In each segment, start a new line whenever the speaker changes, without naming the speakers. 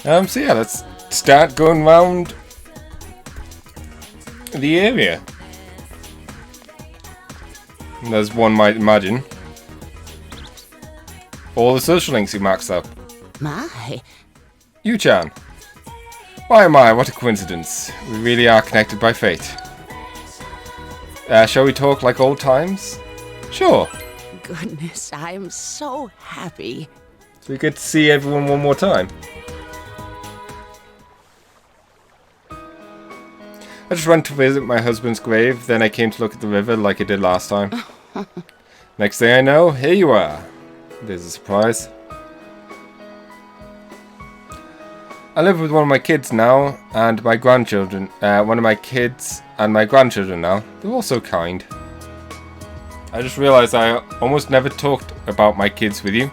So yeah, let's start going round the area. As one might imagine. All the social links you maxed up.
My.
Yu-chan. Why am I? What a coincidence. We really are connected by fate. Shall we talk like old times? Sure.
Goodness, I am so happy.
So we get to see everyone one more time. I just went to visit my husband's grave, then I came to look at the river like I did last time. Next thing I know, here you are. There's a surprise. I live with one of my kids now, and my grandchildren. One of my kids and my grandchildren now. They're all so kind. I just realized I almost never talked about my kids with you.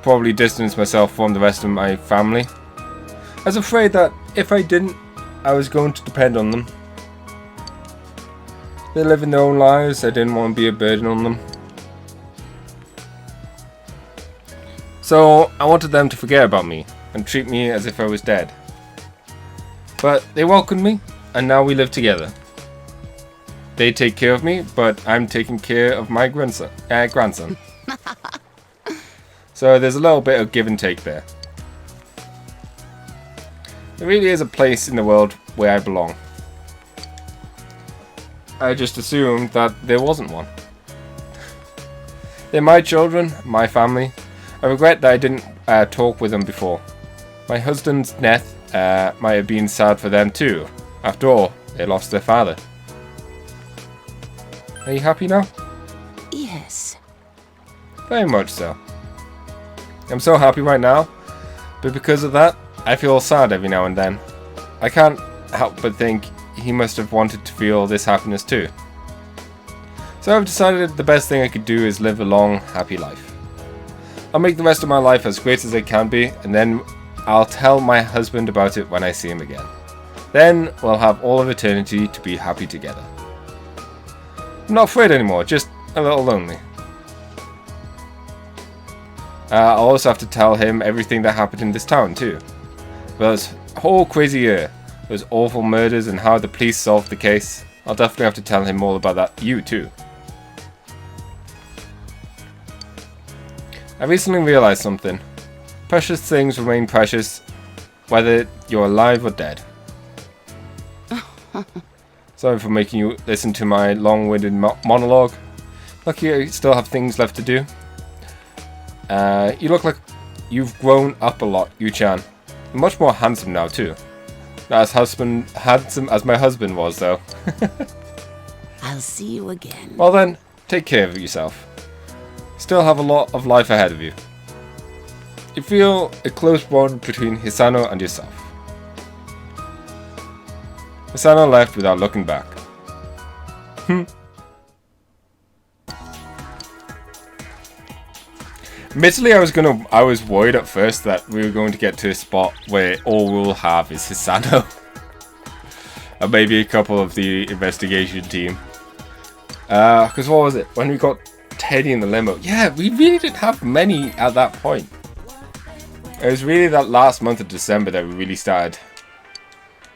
Probably distanced myself from the rest of my family. I was afraid that if I didn't, I was going to depend on them. They're living their own lives. I didn't want to be a burden on them. So I wanted them to forget about me and treat me as if I was dead. But they welcomed me, and now we live together. They take care of me, but I'm taking care of my grandson. So there's a little bit of give and take there. There really is a place in the world where I belong. I just assumed that there wasn't one. They're my children, my family. I regret that I didn't talk with them before. My husband's death might have been sad for them too. After all, they lost their father. Are you happy now?
Yes.
Very much so. I'm so happy right now, but because of that, I feel sad every now and then. I can't help but think he must have wanted to feel this happiness too. So I've decided the best thing I could do is live a long, happy life. I'll make the rest of my life as great as it can be, and then I'll tell my husband about it when I see him again. Then we'll have all of eternity to be happy together. I'm not afraid anymore, just a little lonely. I'll also have to tell him everything that happened in this town too. Well, this whole crazy year, those awful murders and how the police solved the case. I'll definitely have to tell him all about that. You too. I recently realized something. Precious things remain precious, whether you're alive or dead. Sorry for making you listen to my long-winded monologue. Lucky I still have things left to do. You look like you've grown up a lot, Yu-chan. You're much more handsome now too. Not as handsome as my husband was, though.
I'll see you again.
Well then, take care of yourself. Still have a lot of life ahead of you. You feel a close bond between Hisano and yourself. Hisano left without looking back. Admittedly, I was worried at first that we were going to get to a spot where all we'll have is Hisano. And maybe a couple of the investigation team. Because what was it? When we got Teddy in the limo. Yeah, we really didn't have many at that point. It was really that last month of December that we really started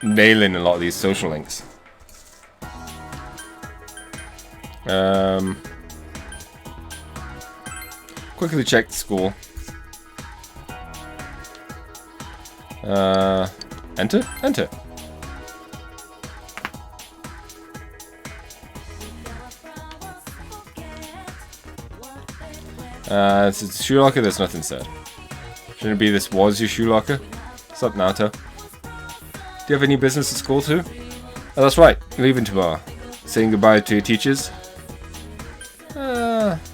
nailing a lot of these social links. Quickly check the school. Enter? Enter. This is the shoe locker, there's nothing said. Shouldn't it be this was your shoe locker? What's up, Nato? Do you have any business at school too? Oh, that's right, you're leaving tomorrow. Saying goodbye to your teachers?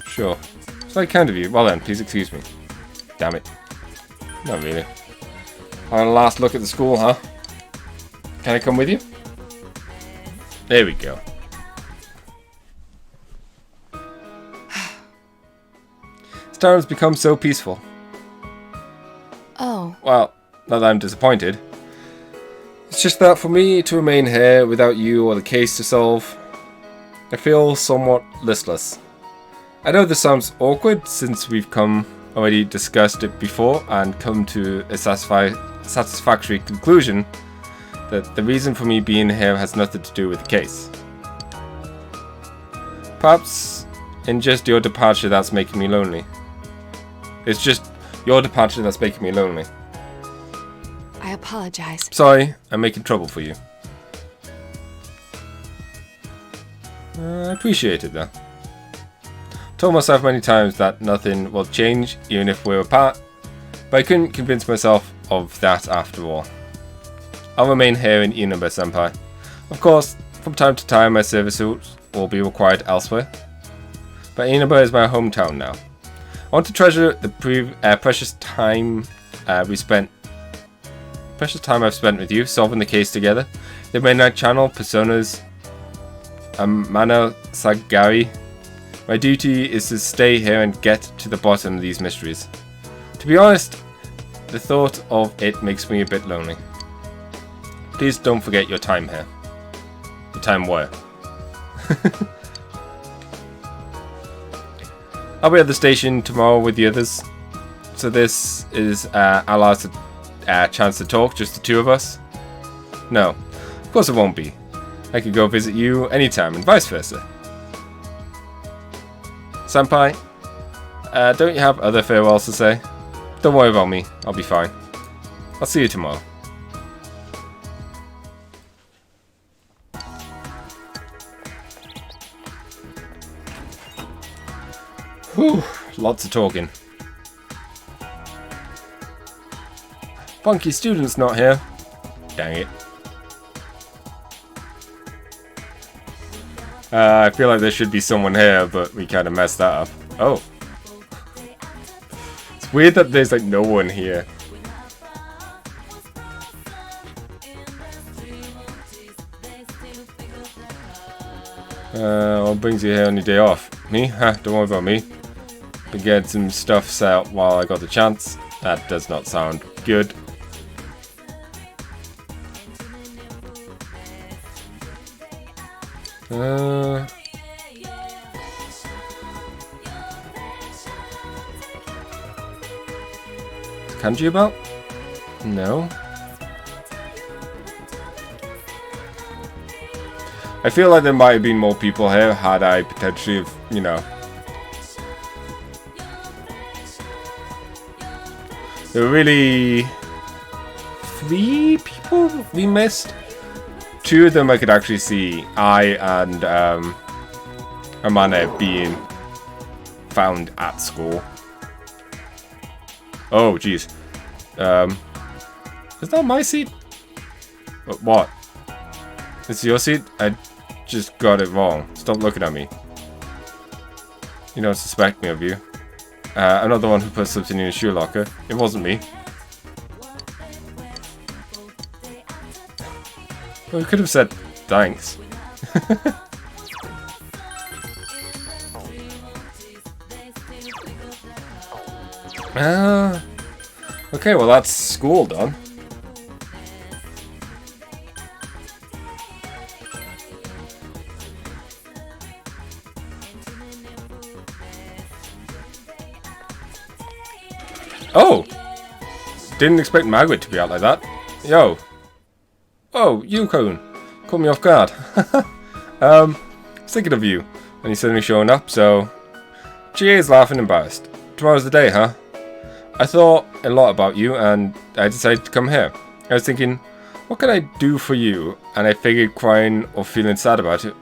Sure. It's very kind of you. Well then, please excuse me. Damn it. Not really. Having a last look at the school, huh? Can I come with you? There we go. This town has become so peaceful.
Oh.
Well, not that I'm disappointed. It's just that for me to remain here without you or the case to solve, I feel somewhat listless. I know this sounds awkward since we've come already discussed it before and come to a satisfactory conclusion that the reason for me being here has nothing to do with the case. Perhaps in just your departure that's making me lonely. It's just your departure that's making me lonely.
I apologize.
Sorry, I'm making trouble for you. I appreciate it though. Told myself many times that nothing will change even if we're apart, but I couldn't convince myself of that after all. I'll remain here in Inaba, senpai. Of course, from time to time my services will be required elsewhere, but Inaba is my hometown now. I want to treasure the precious time I've spent with you, solving the case together. The Midnight Channel, Personas, Mana Sagari. My duty is to stay here and get to the bottom of these mysteries. To be honest, the thought of it makes me a bit lonely. Please don't forget your time here. The time where? I'll be at the station tomorrow with the others. So this is our last chance to talk, just the two of us? No, of course it won't be. I could go visit you anytime and vice versa. Senpai, don't you have other farewells to say? Don't worry about me, I'll be fine. I'll see you tomorrow. Whew, lots of talking. Funky student's not here. Dang it. I feel like there should be someone here, but we kind of messed that up. Oh. It's weird that there's like no one here. What brings you here on your day off? Me? Huh, don't worry about me. Been getting some stuff set up while I got the chance. That does not sound good. Kanji about? No. I feel like there might have been more people here had I potentially have, you know. There were really 3 people we missed. 2 of them I could actually see. I and Amane being found at school. Oh, jeez. Is that my seat? What? It's your seat? I just got it wrong. Stop looking at me. You don't suspect me of you. I'm not the one who put something in your shoe locker. It wasn't me. Well, we could have said thanks. Okay, well that's school done. Oh! Didn't expect Margaret to be out like that. Yo. Oh, Yukon. Caught me off guard. Thinking of you. And he's suddenly showing up, so... GA is laughing embarrassed. Tomorrow's the day, huh? I thought a lot about you, and I decided to come here. I was thinking, what can I do for you? And I figured crying or feeling sad about it.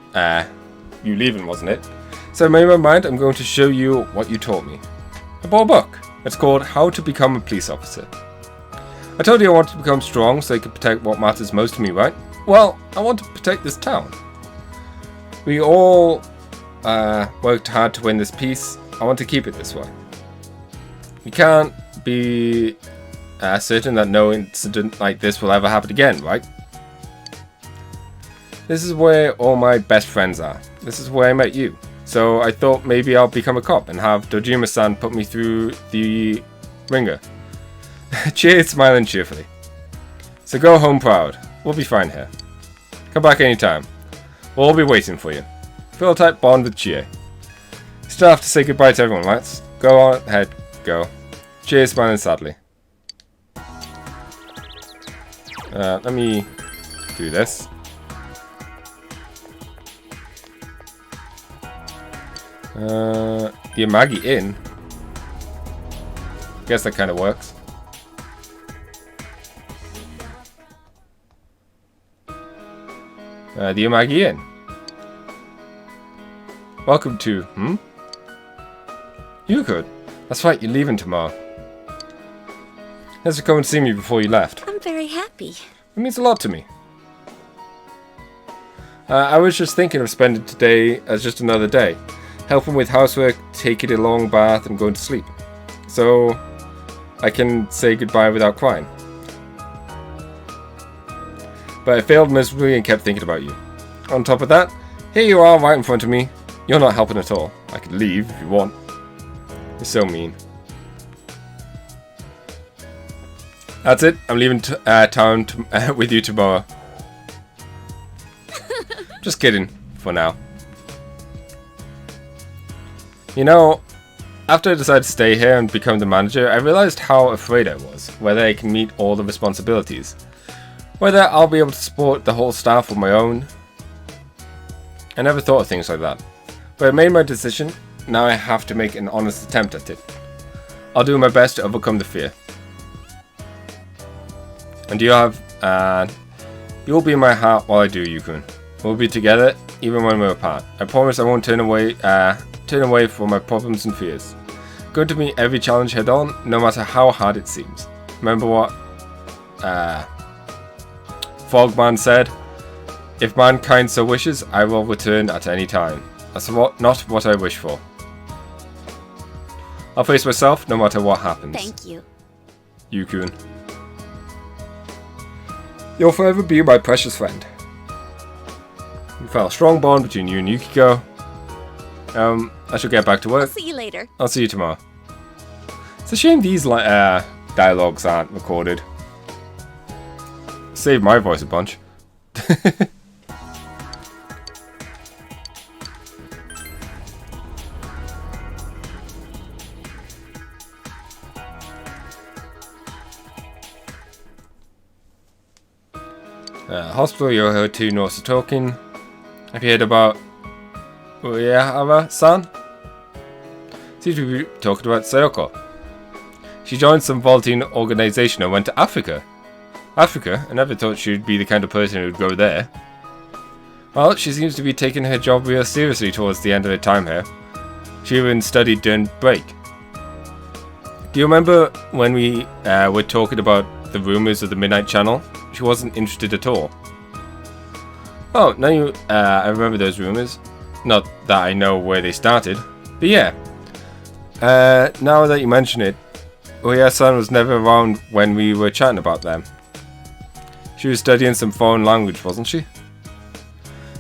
You leaving, wasn't it? So I made my mind, I'm going to show you what you taught me. I bought a book. It's called How to Become a Police Officer. I told you I wanted to become strong so I could protect what matters most to me, right? Well, I want to protect this town. We all worked hard to win this peace. I want to keep it this way. We can't be certain that no incident like this will ever happen again, right? This is where all my best friends are. This is where I met you. So I thought maybe I'll become a cop and have Dojima-san put me through the ringer. Cheers, smiling cheerfully. So go home proud. We'll be fine here. Come back anytime. We'll all be waiting for you. Feel a tight bond with Chie. Still have to say goodbye to everyone, let's go on ahead, go. Cheers, smiling sadly. Let me do this. The Amagi Inn. Guess that kind of works. The Amagi Inn. Welcome to... You could. That's right, you're leaving tomorrow. Thanks for coming to see me before you left.
I'm very happy.
It means a lot to me. I was just thinking of spending today as just another day. Helping with housework, taking a long bath, and going to sleep. So I can say goodbye without crying. But I failed miserably and kept thinking about you. On top of that, here you are right in front of me. You're not helping at all. I could leave if you want. You're so mean. That's it. I'm leaving town with you tomorrow. Just kidding. For now. You know, after I decided to stay here and become the manager, I realized how afraid I was. Whether I can meet all the responsibilities. Whether I'll be able to support the whole staff on my own. I never thought of things like that. But I made my decision. Now I have to make an honest attempt at it. I'll do my best to overcome the fear. And you'll be in my heart while I do, Yukun. We'll be together even when we're apart. I promise I won't turn away from my problems and fears. Going to meet every challenge head on, no matter how hard it seems. Remember what Fogman said? If mankind so wishes, I will return at any time. That's not what I wish for. I'll face myself no matter what happens.
Thank you.
Yukun. You'll forever be my precious friend. We felt a strong bond between you and Yukiko. I shall get back to work.
I'll see you later.
I'll see you tomorrow. It's a shame these dialogues aren't recorded. Saved my voice a bunch. Hospital, you heard two nurses talking. Have you heard about Uehara-san? Seems to be talking about Sayoko. She joined some volunteer organization and went to Africa. Africa? I never thought she'd be the kind of person who would go there. Well, she seems to be taking her job real seriously towards the end of her time here. She even studied during break. Do you remember when we were talking about the rumors of the Midnight Channel? She wasn't interested at all. Oh, now I remember those rumors. Not that I know where they started, but yeah. Now that you mention it, Uehara-san was never around when we were chatting about them. She was studying some foreign language, wasn't she?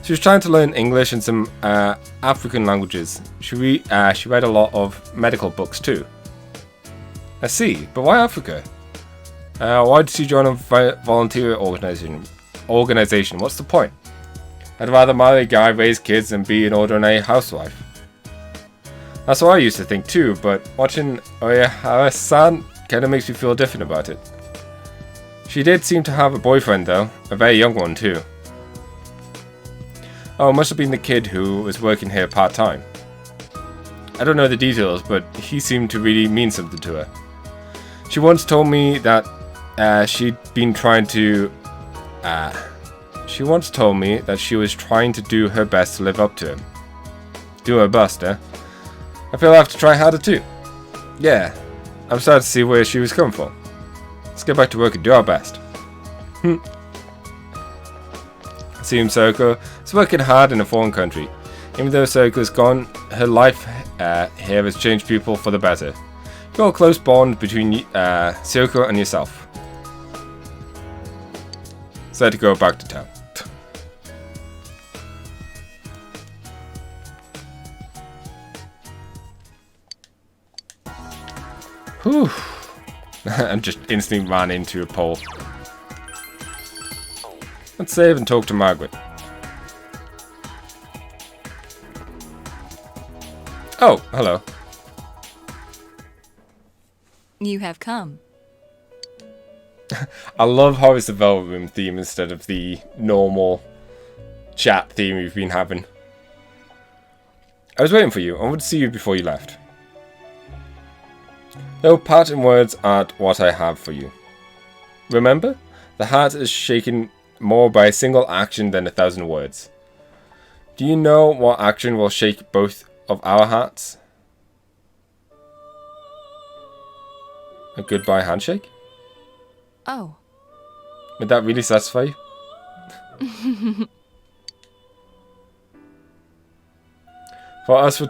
She was trying to learn English and some African languages. She read a lot of medical books too. I see, but why Africa? Why did she join a volunteer organization? What's the point? I'd rather marry a guy, raise kids, and be an ordinary housewife. That's what I used to think too, but watching Uehara-san kinda makes me feel different about it. She did seem to have a boyfriend though, a very young one too. Oh, it must have been the kid who was working here part-time. I don't know the details, but he seemed to really mean something to her. She once told me that she was trying to do her best to live up to him. Do her best, eh? I feel I have to try harder too. Yeah, I'm starting to see where she was coming from. Let's get back to work and do our best. Seems Sayoko is working hard in a foreign country. Even though Sayoko's gone, her life here has changed people for the better. You've got a close bond between Sayoko and yourself. So I had to go back to town. Whew. I just instantly ran into a pole. Let's save and talk to Margaret. Oh, hello.
You have come.
I love how it's the Velvet Room theme instead of the normal chat theme we've been having. I was waiting for you. I wanted to see you before you left. No parting words aren't what I have for you. Remember, the heart is shaken more by a single action than 1,000 words. Do you know what action will shake both of our hearts? A goodbye handshake?
Oh.
Would that really satisfy you? For us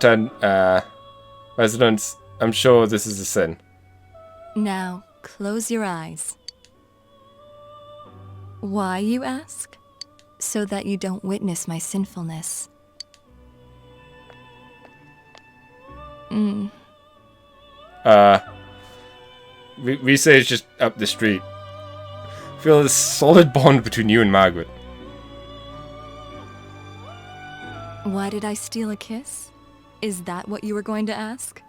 residents, I'm sure this is a sin.
Now, close your eyes. Why, you ask? So that you don't witness my sinfulness.
We say it's just up the street. I feel this solid bond between you and Margaret.
Why did I steal a kiss? Is that what you were going to ask?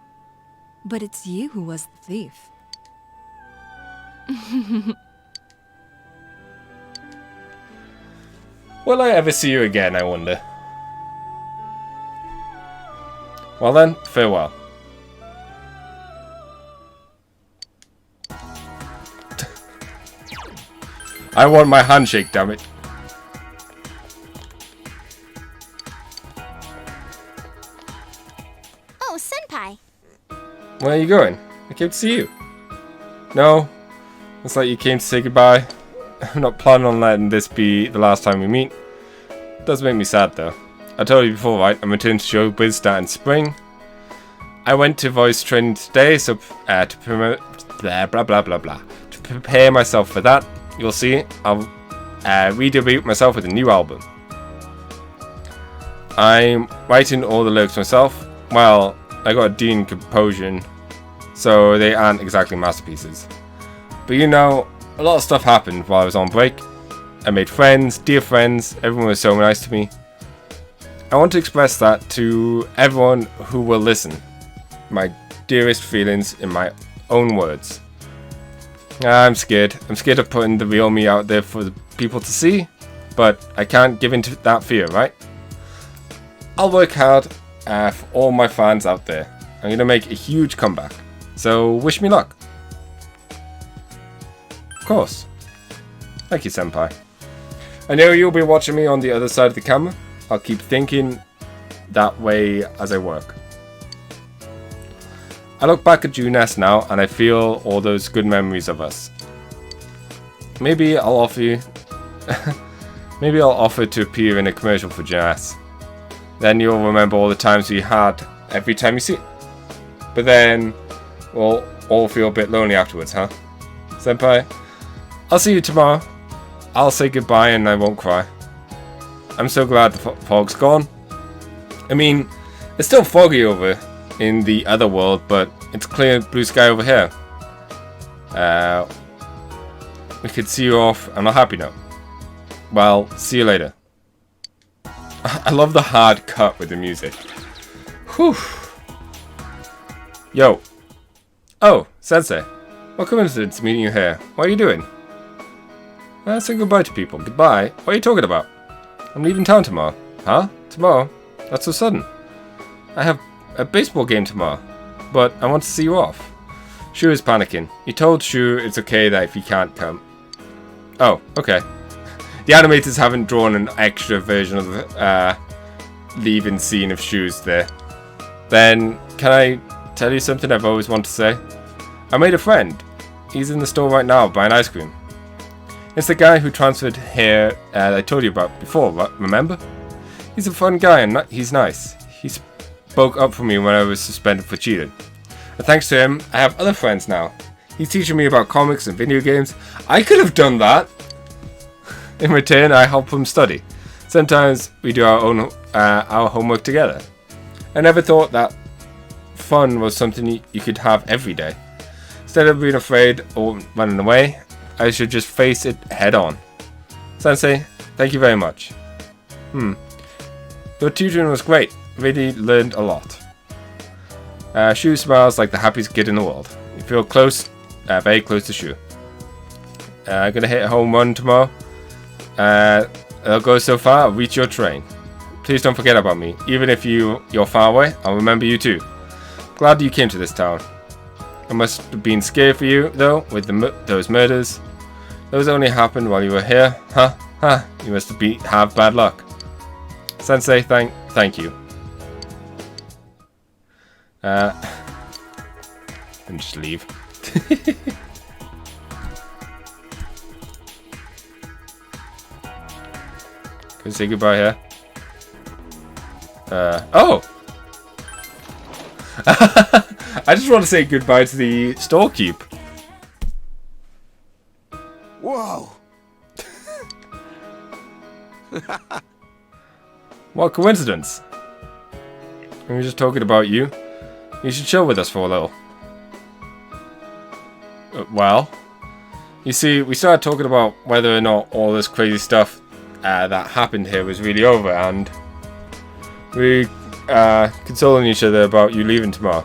But it's you who was the thief.
Will I ever see you again, I wonder? Well then, farewell. I want my handshake, damn it.
Oh, Senpai.
Where are you going? I came to see you. No, it's like you came to say goodbye. I'm not planning on letting this be the last time we meet. It does make me sad though. I told you before, right? I'm returning to showbiz starting spring. I went to voice training today, so to promote blah blah blah blah. To prepare myself for that, you'll see I'll re-debut myself with a new album. I'm writing all the lyrics myself. Well, I got a D in composition, so they aren't exactly masterpieces. But you know, a lot of stuff happened while I was on break. I made friends, dear friends, everyone was so nice to me. I want to express that to everyone who will listen. My dearest feelings in my own words. I'm scared. I'm scared of putting the real me out there for the people to see, but I can't give in to that fear, right? I'll work hard for all my fans out there. I'm gonna make a huge comeback, so wish me luck. Of course. Thank you, Senpai. I know you'll be watching me on the other side of the camera. I'll keep thinking that way as I work. I look back at Juness now and I feel all those good memories of us. Maybe I'll offer to appear in a commercial for Juness. Then you'll remember all the times we had every time you see it. But then we'll all feel a bit lonely afterwards, huh? Senpai, I'll see you tomorrow. I'll say goodbye and I won't cry. I'm so glad the fog's gone. I mean, it's still foggy over in the other world, but it's clear blue sky over here. We could see you off on a happy note. Well, see you later. I love the hard cut with the music. Whew. Yo. Oh, Sensei. What coincidence meeting you here. What are you doing? Say goodbye to people. Goodbye? What are you talking about? I'm leaving town tomorrow. Huh? Tomorrow? That's so sudden. I have a baseball game tomorrow, but I want to see you off. Shu is panicking. He told Shu it's okay that if he can't come. Oh, okay. The animators haven't drawn an extra version of the leaving scene of Shu's there. Then, can I tell you something I've always wanted to say? I made a friend. He's in the store right now buying ice cream. It's the guy who transferred here that I told you about before, remember? He's a fun guy and he's nice. He spoke up for me when I was suspended for cheating. And thanks to him, I have other friends now. He's teaching me about comics and video games. I could have done that! In return, I help him study. Sometimes we do our homework together. I never thought that fun was something you could have every day. Instead of being afraid or running away, I should just face it head on. Sensei, thank you very much. Your tutoring was great. Really learned a lot. Shu smiles like the happiest kid in the world. You feel close very close to Shu. Gonna hit a home run tomorrow. I'll go so far, I'll reach your train. Please don't forget about me. Even if you're far away, I'll remember you too. Glad you came to this town. I must have been scared for you, though, with those murders. Those only happened while you were here. Huh? Huh? You must have bad luck. Sensei, thank you. And just leave. Can we say goodbye here? Oh! I just want to say goodbye to the storekeep.
Whoa!
What coincidence. We were just talking about you. You should chill with us for a little. Well, you see, we started talking about whether or not all this crazy stuff that happened here was really over, and we consoling each other about you leaving tomorrow.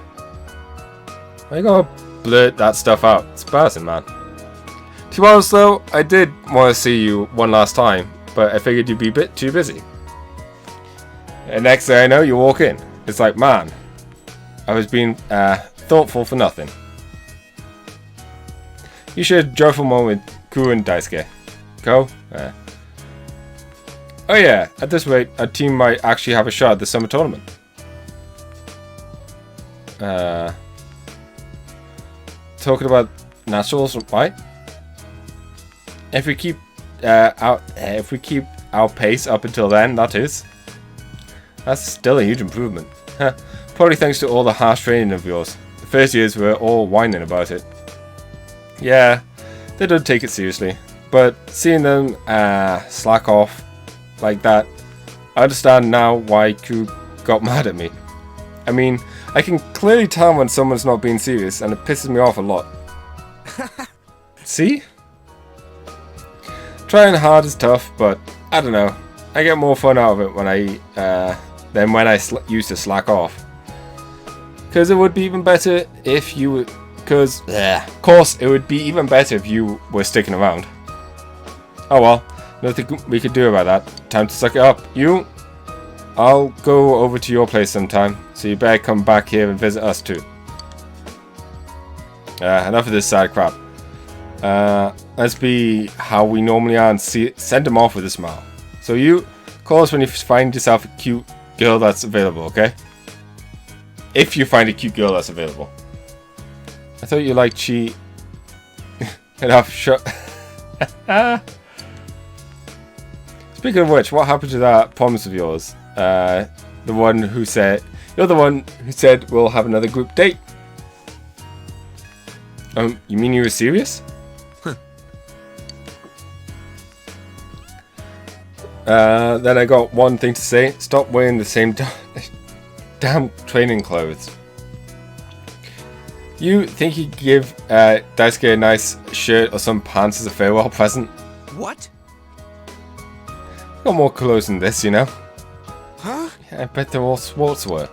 Why you gotta blurt that stuff out? It's embarrassing, man. To be honest though, I did want to see you one last time, but I figured you'd be a bit too busy. And next thing I know, you walk in. It's like, man, I was being thoughtful for nothing. You should have a joyful moment with Ku and Daisuke. Go? Oh yeah, at this rate, our team might actually have a shot at the summer tournament. Talking about nationals, right? If we keep our pace up until then, that is. That's still a huge improvement. Probably thanks to all the harsh training of yours. The first years were all whining about it. Yeah, they don't take it seriously. But seeing them slack off like that, I understand now why Ku got mad at me. I mean, I can clearly tell when someone's not being serious, and it pisses me off a lot. See? Trying hard is tough, but I don't know. I get more fun out of it when than when I used to slack off. Because it would be even better if you would. Of course, it would be even better if you were sticking around. Oh well, nothing we could do about that. Time to suck it up. I'll go over to your place sometime, so you better come back here and visit us too. Enough of this side crap. Let's be how we normally are and send them off with a smile. So you call us when you find yourself a cute girl that's available, okay? If you find a cute girl that's available. I thought you liked she. Enough. Shut. Speaking of which, what happened to that promise of yours? The one who said you're the one who said we'll have another group date. You mean you were serious? Then I got one thing to say. Stop wearing the same damn training clothes. You think you could give Daisuke a nice shirt or some pants as a farewell present?
What?
Got more clothes than this, you know.
Huh?
Yeah, I bet they're all sportswear.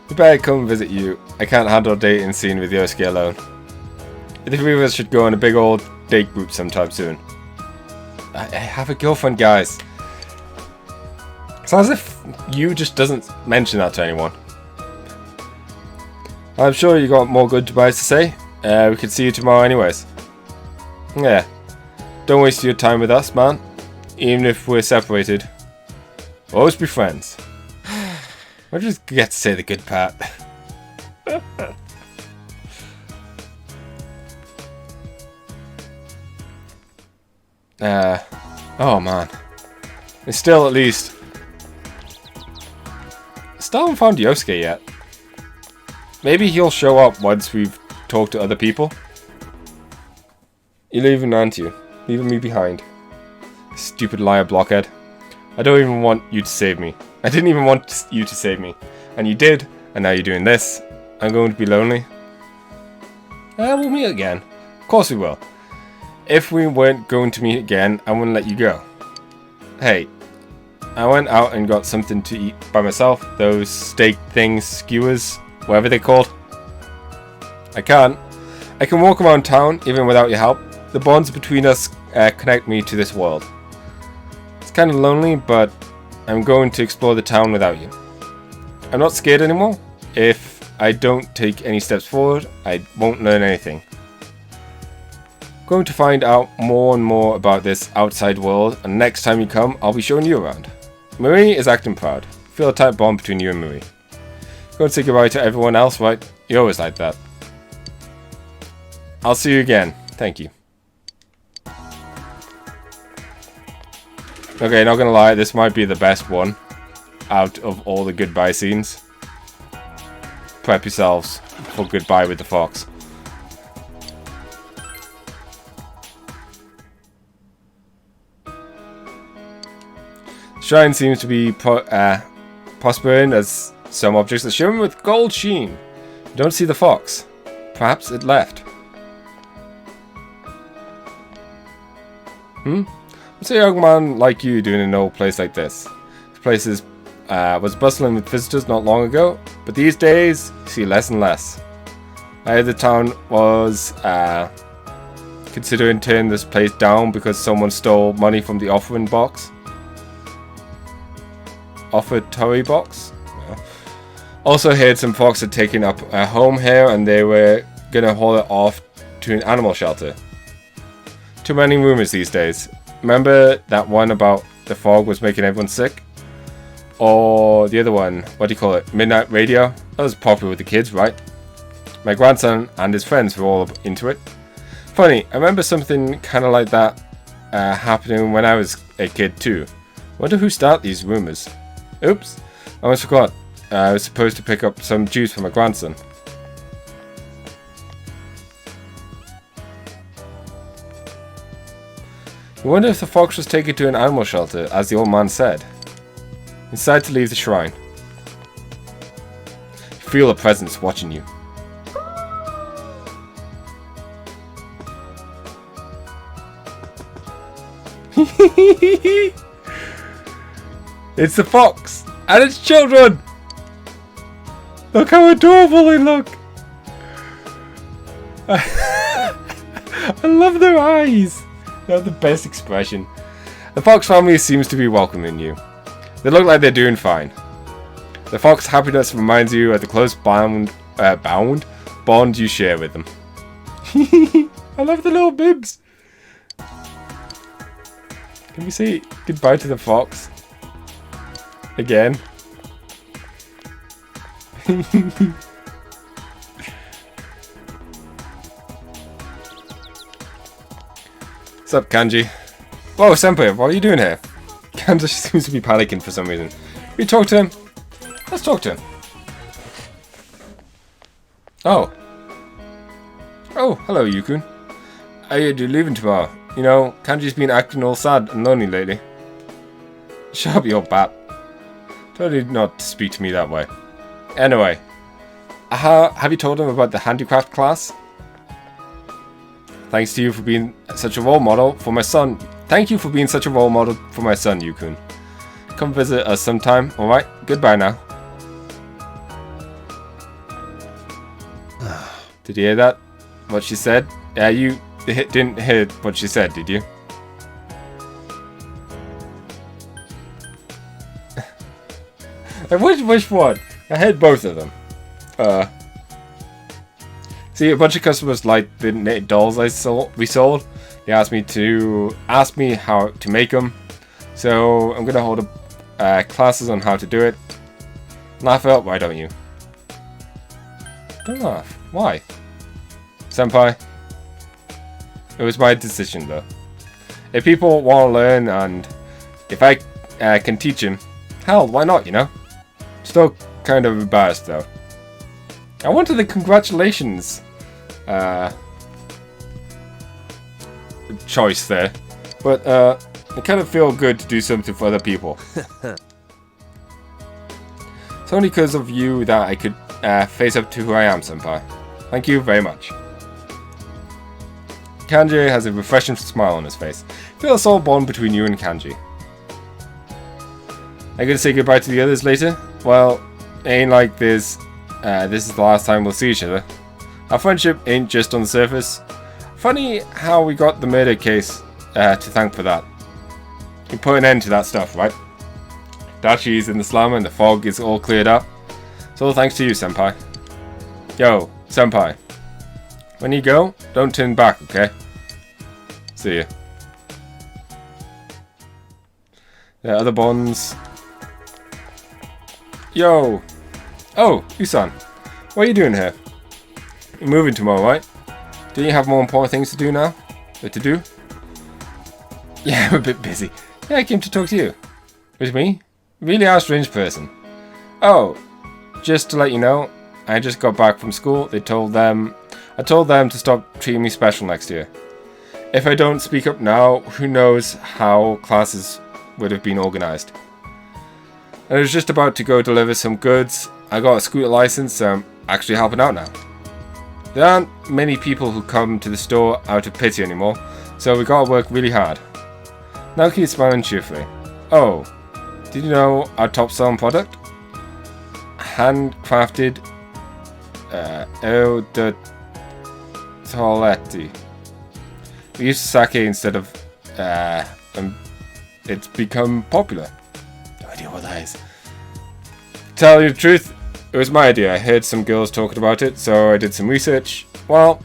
We better come and visit you. I can't handle a dating scene with Yosuke alone. The three of us should go on a big old date group sometime soon. I have a girlfriend, guys. Sounds as if you just doesn't mention that to anyone. I'm sure you got more good goodbyes to say. We could see you tomorrow anyways. Yeah. Don't waste your time with us, man. Even if we're separated. Always be friends. I just get to say the good part. Oh man. It's still at least. Still haven't found Yosuke yet. Maybe he'll show up once we've talked to other people. You're leaving, aren't you? Leaving me behind. Stupid liar blockhead. I don't even want you to save me. I didn't even want you to save me. And you did, and now you're doing this. I'm going to be lonely. We'll meet again. Of course we will. If we weren't going to meet again, I wouldn't let you go. Hey, I went out and got something to eat by myself. Those steak things, skewers. whatever they're called. I can't. I can walk around town even without your help. The bonds between us connect me to this world. It's kind of lonely, but I'm going to explore the town without you. I'm not scared anymore. If I don't take any steps forward, I won't learn anything. I'm going to find out more and more about this outside world, and next time you come, I'll be showing you around. Marie is acting proud. Feel a tight bond between you and Marie. Go and say goodbye to everyone else, right? You're always like that. I'll see you again. Thank you. Okay, not gonna lie, this might be the best one out of all the goodbye scenes. Prep yourselves for goodbye with the fox. Shrine seems to be prospering as some objects are shimmering with gold sheen. You don't see the fox. Perhaps it left. What's a young man like you doing in an old place like this? This place was bustling with visitors not long ago, but these days you see less and less. I heard the town was considering tearing this place down because someone stole money from the offering box. Offertory box? No. Also heard some folks had taken up a home here and they were gonna haul it off to an animal shelter. Too many rumors these days. Remember that one about the fog was making everyone sick? Or the other one, what do you call it? Midnight radio? That was popular with the kids, right? My grandson and his friends were all into it. Funny, I remember something kind of like that happening when I was a kid too. Wonder who started these rumors. Oops, I almost forgot. I was supposed to pick up some juice for my grandson. I wonder if the fox was taken to an animal shelter, as the old man said. Decide to leave the shrine. Feel a presence watching you. It's the fox and its children. Look how adorable they look. I love their eyes. They have the best expression. The fox family seems to be welcoming you. They look like they're doing fine. The fox happiness reminds you of the close bond you share with them. I love the little bibs. Can we say goodbye to the fox? Again. What's up, Kanji? Whoa, Senpai, what are you doing here? Kanji seems to be panicking for some reason. We talk to him? Let's talk to him. Oh. Oh, hello, Yukun. Are you leaving tomorrow? You know, Kanji's been acting all sad and lonely lately. Shut up, your bat. Totally not to speak to me that way. Anyway, have you told him about the handicraft class? Thanks to you for being such a role model for my son. Thank you for being such a role model for my son, Yukun. Come visit us sometime, alright? Goodbye now. Did you hear that? What she said? Yeah, you didn't hear what she said, did you? Which one? I heard both of them. See, a bunch of customers liked the knit dolls we sold. They asked me how to make them. So I'm gonna hold classes on how to do it. Laugh out, why don't you? Don't laugh. Why? Senpai? It was my decision though. If people want to learn and if I can teach them, hell, why not, you know? Still kind of embarrassed though. I wanted the congratulations choice there, but I kind of feel good to do something for other people. It's only because of you that I could face up to who I am, Senpai. Thank you very much. Kanji has a refreshing smile on his face. Feel a soul bond between you and Kanji. Are you gonna say goodbye to the others later? Well, it ain't like there's this is the last time we'll see each other. Our friendship ain't just on the surface. Funny how we got the murder case to thank for that. You put an end to that stuff, right? Dachi's in the slum and the fog is all cleared up. It's all thanks to you, senpai. Yo, senpai. When you go, don't turn back, okay? See ya. The other bonds. Yo! Oh, Usan. What are you doing here? You're moving tomorrow, right? Don't you have more important things to do now? To do? Yeah, I'm a bit busy. Yeah, I came to talk to you. With me? Really are a strange person. Oh, just to let you know, I just got back from school. I told them to stop treating me special next year. If I don't speak up now, who knows how classes would have been organized. I was just about to go deliver some goods. I got a scooter license, so I'm actually helping out now. There aren't many people who come to the store out of pity anymore, so we gotta work really hard. Now keep smiling cheerfully. Oh, did you know our top selling product? Handcrafted eau de toilette. We use sake instead of it's become popular. No idea what that is. To tell you the truth, it was my idea. I heard some girls talking about it, so I did some research. Well,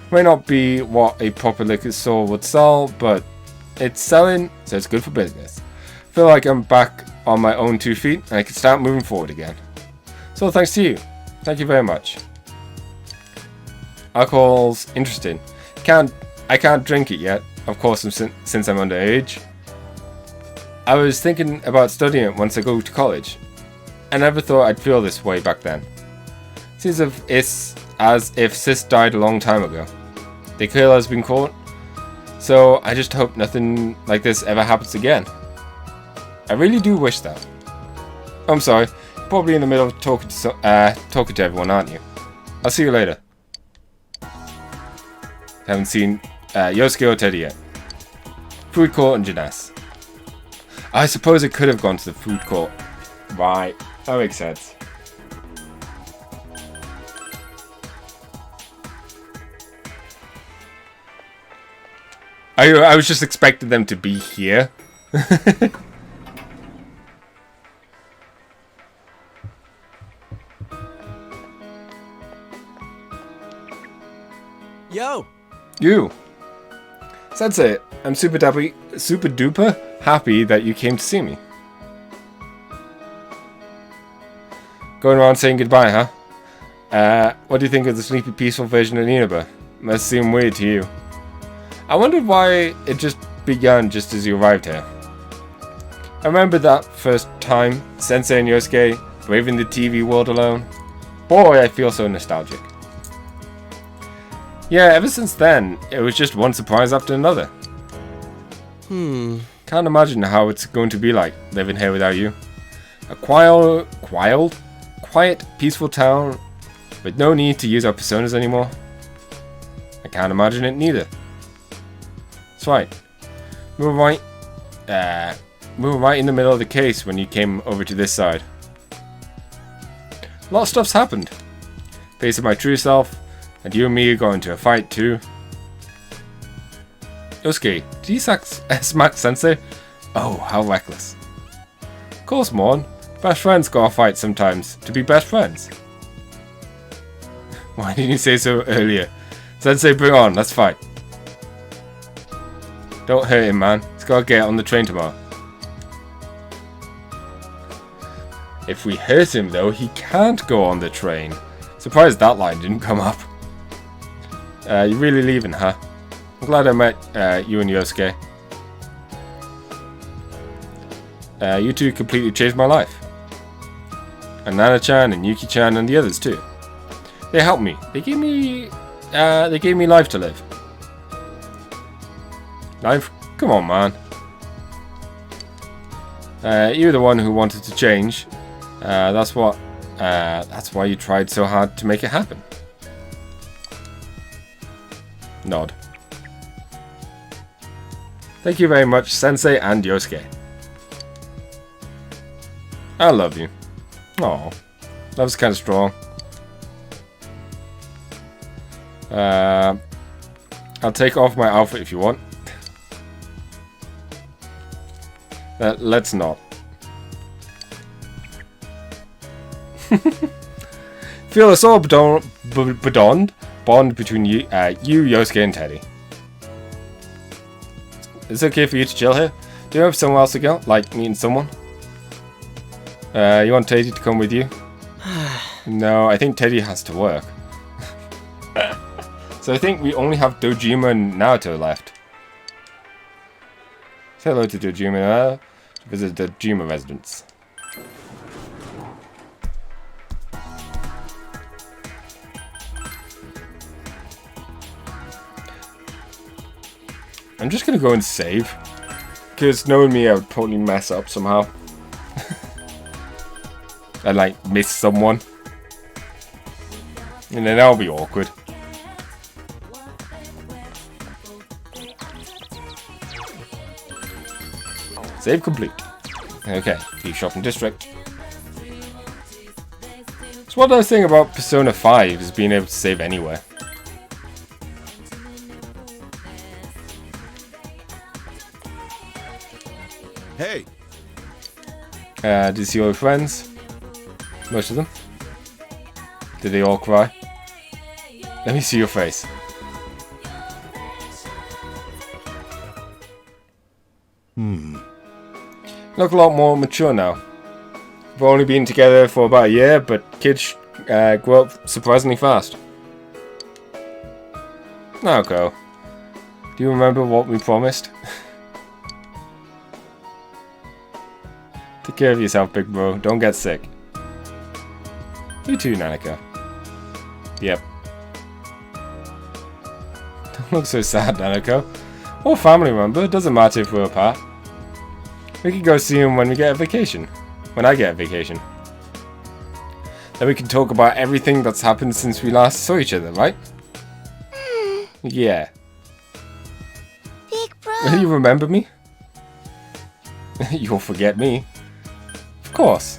it may not be what a proper liquor store would sell, but it's selling, so it's good for business. I feel like I'm back on my own 2 feet, and I can start moving forward again. So thanks to you. Thank you very much. Alcohol's interesting. I can't drink it yet, of course, since I'm underage. I was thinking about studying it once I go to college. I never thought I'd feel this way back then. Seems as if Sis died a long time ago. The killer has been caught, so I just hope nothing like this ever happens again. I really do wish that. I'm sorry, you're probably in the middle of talking to everyone, aren't you? I'll see you later. Haven't seen Yosuke or Teddy yet. Food court and Jeunesse. I suppose it could have gone to the food court. Right, that makes sense. I was just expecting them to be here.
Yo!
You! Sensei, I'm super duper happy that you came to see me. Going around saying goodbye, huh? What do you think of the sleepy, peaceful version of Inaba? Must seem weird to you. I wondered why it just began just as you arrived here. I remember that first time, Sensei and Yosuke braving the TV world alone. Boy, I feel so nostalgic. Yeah, ever since then, it was just one surprise after another. Can't imagine how it's going to be like living here without you. A quiet, peaceful town with no need to use our personas anymore. I can't imagine it neither. That's right. We were right in the middle of the case when you came over to this side. A lot of stuff's happened. Facing my true self, and you and me are going to a fight too. Yosuke, did you smack Sensei? Oh, how reckless. Of course, Morn. Best friends gotta fight sometimes to be best friends. Why didn't you say so earlier? Sensei, bring on, let's fight. Don't hurt him, man. He's gotta get on the train tomorrow. If we hurt him, though, he can't go on the train. Surprised that line didn't come up. You're really leaving, huh? I'm glad I met you and Yosuke. You two completely changed my life. And Nana-chan and Yuki-chan and the others too. They helped me. They gave me life to live. Life? Come on, man. You're the one who wanted to change. That's why you tried so hard to make it happen. Nod. Thank you very much, Sensei and Yosuke. I love you. Aw, love's kind of strong. I'll take off my outfit if you want. Let's not. Feel a sort of bond between you, Yosuke, and Teddy. Is it okay for you to chill here? Do you have somewhere else to go? Like meeting someone? You want Teddy to come with you? No, I think Teddy has to work. So I think we only have Dojima and Naruto left. Say hello to Dojima to visit the Dojima residence. I'm just gonna go and save. Because knowing me, I would probably mess up somehow. I like miss someone. And then that'll be awkward. Save complete. Okay, the shopping district. So what I was saying about Persona 5 is being able to save anywhere.
Hey.
Did you see all your friends? Most of them? Did they all cry? Let me see your face. Look a lot more mature now. We've only been together for about a year, but kids grow up surprisingly fast. Now go. Do you remember what we promised? Take care of yourself, big bro. Don't get sick. You too, Nanako. Yep. Don't look so sad, Nanako. We're a family member. It doesn't matter if we're apart. We can go see him when we get a vacation. When I get a vacation. Then we can talk about everything that's happened since we last saw each other, right? Yeah.
Big bro.
Will you remember me? You'll forget me. Of course.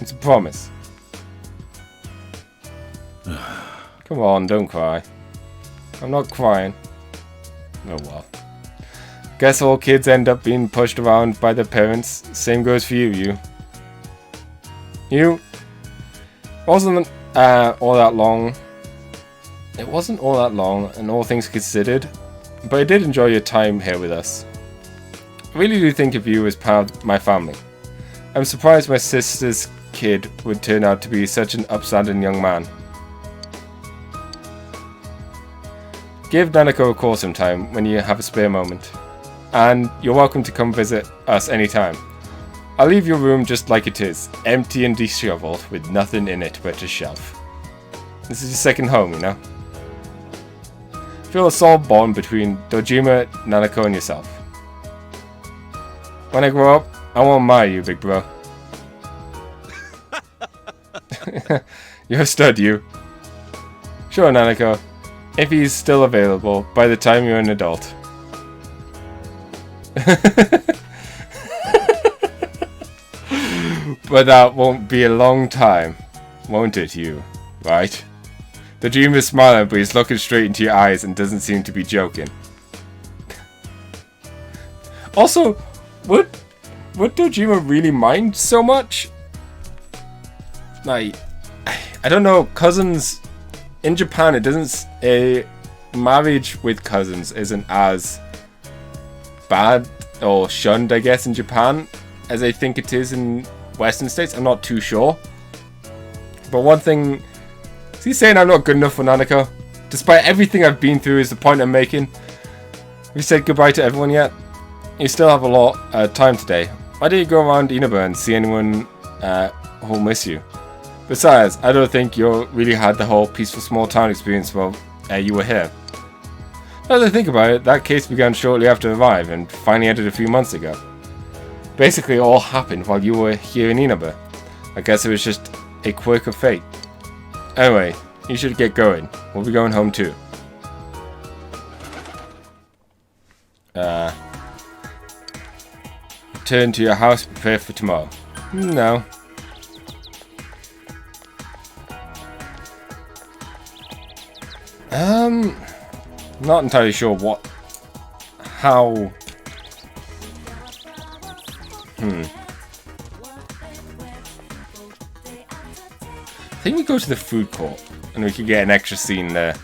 It's a promise. Come on, don't cry. I'm not crying. Oh well. Guess all kids end up being pushed around by their parents. Same goes for you, Yu. Yu. Wasn't all that long. It wasn't all that long, and all things considered, but I did enjoy your time here with us. I really do think of you as part of my family. I'm surprised my sister's kid would turn out to be such an upstanding young man. Give Nanako a call sometime when you have a spare moment. And you're welcome to come visit us anytime. I'll leave your room just like it is, empty and disheveled, with nothing in it but a shelf. This is your second home, you know? Feel a solid bond between Dojima, Nanako, and yourself. When I grow up, I won't admire you, big bro. You're a stud, you. Sure, Nanako. If he's still available by the time you're an adult. But that won't be a long time, won't it, you? Right? The dream is smiling, but he's looking straight into your eyes and doesn't seem to be joking. Also, would Dojima really mind so much? Like, I don't know. Cousins in Japan, it doesn't. A marriage with cousins isn't as bad or shunned, I guess, in Japan as I think it is in Western states. I'm not too sure. But one thing, is he saying I'm not good enough for Nanako? Despite everything I've been through is the point I'm making. Have you said goodbye to everyone yet? You still have a lot of time today. Why don't you go around Inaba and see anyone who'll miss you? Besides, I don't think you really had the whole peaceful small town experience while you were here. Now that I think about it, that case began shortly after I arrived and finally ended a few months ago. Basically, it all happened while you were here in Inaba. I guess it was just a quirk of fate. Anyway, you should get going. We'll be going home too. Return to your house, prepare for tomorrow. No. Not entirely sure how. I think we go to the food court and we could get an extra scene there.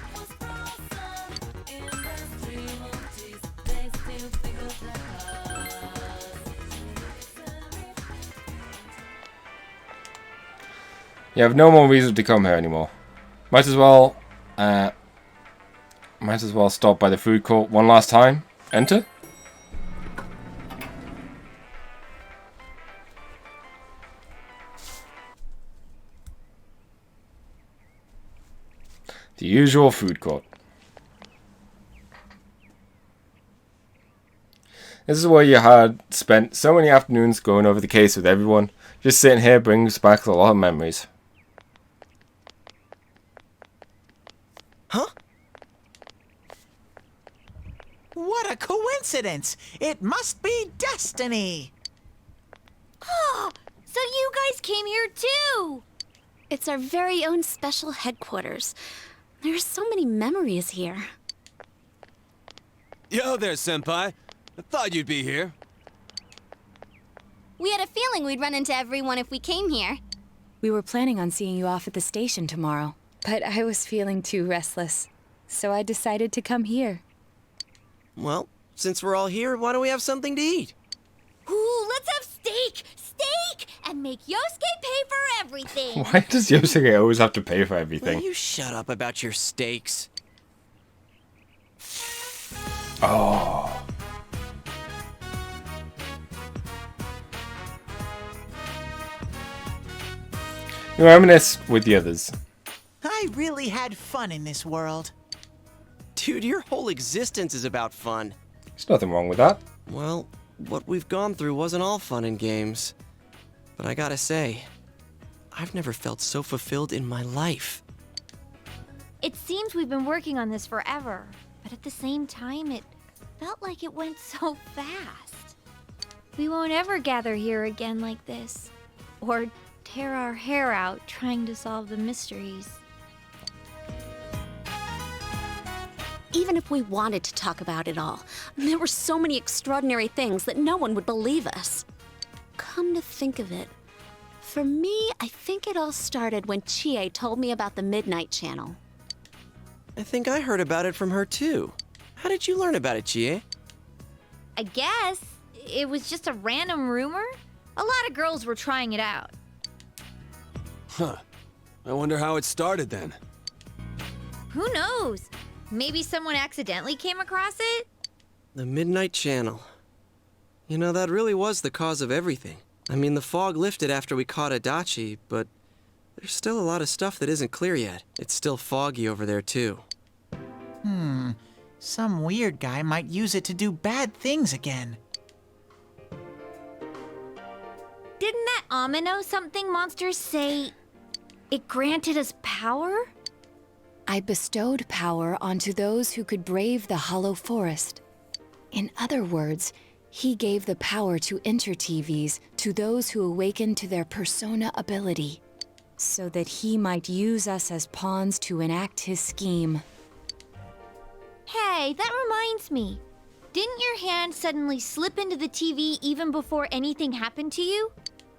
You have no more reason to come here anymore. Might as well stop by the food court one last time. Enter. The usual food court. This is where you had spent so many afternoons going over the case with everyone. Just sitting here brings back a lot of memories.
Huh? What a coincidence! It must be destiny!
Oh, so you guys came here too! It's our very own special headquarters. There are so many memories here.
Yo there, Senpai. I thought you'd be here.
We had a feeling we'd run into everyone if we came here.
We were planning on seeing you off at the station tomorrow, but I was feeling too restless, so I decided to come here.
Well, since we're all here, why don't we have something to eat?
Ooh, let's have steak! Steak! And make Yosuke pay for everything!
Why does Yosuke always have to pay for everything?
Will you shut up about your steaks?
Oh. You reminisce with the others.
I really had fun in this world.
Dude, your whole existence is about fun.
There's nothing wrong with that.
Well, what we've gone through wasn't all fun and games. But I gotta say, I've never felt so fulfilled in my life.
It seems we've been working on this forever, but at the same time, it felt like it went so fast. We won't ever gather here again like this, or tear our hair out trying to solve the mysteries.
Even if we wanted to talk about it all, there were so many extraordinary things that no one would believe us. Come to think of it, for me, I think it all started when Chie told me about the Midnight Channel.
I think I heard about it from her too. How did you learn about it, Chie?
I guess it was just a random rumor. A lot of girls were trying it out.
Huh. I wonder how it started then.
Who knows? Maybe someone accidentally came across it?
The Midnight Channel. You know, that really was the cause of everything. I mean, the fog lifted after we caught Adachi, but there's still a lot of stuff that isn't clear yet. It's still foggy over there, too.
Some weird guy might use it to do bad things again.
Didn't that Amino something monster say it granted us power?
I bestowed power onto those who could brave the Hollow Forest. In other words, he gave the power to enter TVs to those who awakened to their persona ability, so that he might use us as pawns to enact his scheme.
Hey, that reminds me. Didn't your hand suddenly slip into the TV even before anything happened to you?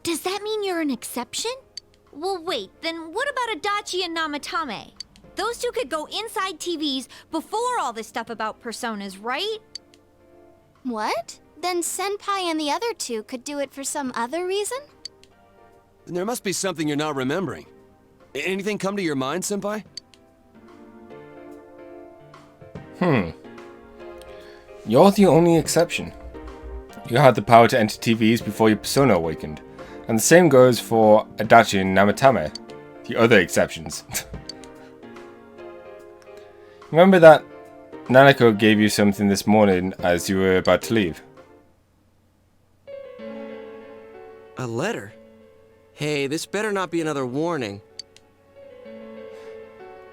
Does that mean you're an exception? Well, wait, then what about Adachi and Namatame? Those two could go inside TVs before all this stuff about personas, right?
What? Then Senpai and the other two could do it for some other reason?
There must be something you're not remembering. Anything come to your mind, Senpai?
You're the only exception. You had the power to enter TVs before your persona awakened. And the same goes for Adachi and Namatame, the other exceptions. Remember that Nanako gave you something this morning as you were about to leave?
A letter? Hey, this better not be another warning.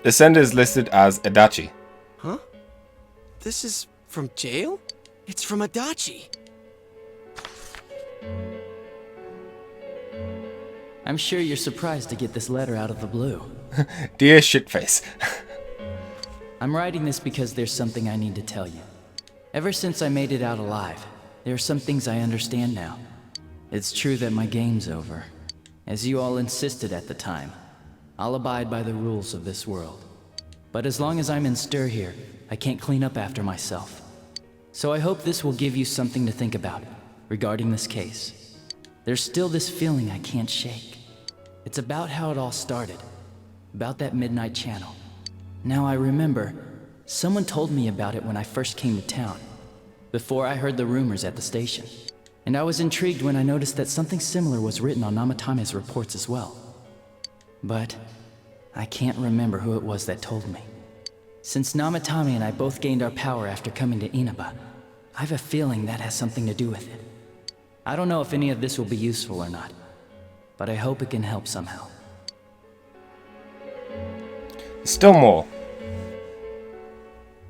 The sender is listed as Adachi.
Huh? This is from jail? It's from Adachi.
I'm sure you're surprised to get this letter out of the blue.
Dear shitface.
I'm writing this because there's something I need to tell you. Ever since I made it out alive, there are some things I understand now. It's true that my game's over. As you all insisted at the time, I'll abide by the rules of this world. But as long as I'm in stir here, I can't clean up after myself. So I hope this will give you something to think about regarding this case. There's still this feeling I can't shake. It's about how it all started, about that midnight channel. Now I remember, someone told me about it when I first came to town, before I heard the rumors at the station. And I was intrigued when I noticed that something similar was written on Namatame's reports as well. But I can't remember who it was that told me. Since Namatame and I both gained our power after coming to Inaba, I have a feeling that has something to do with it. I don't know if any of this will be useful or not, but I hope it can help somehow.
Still more.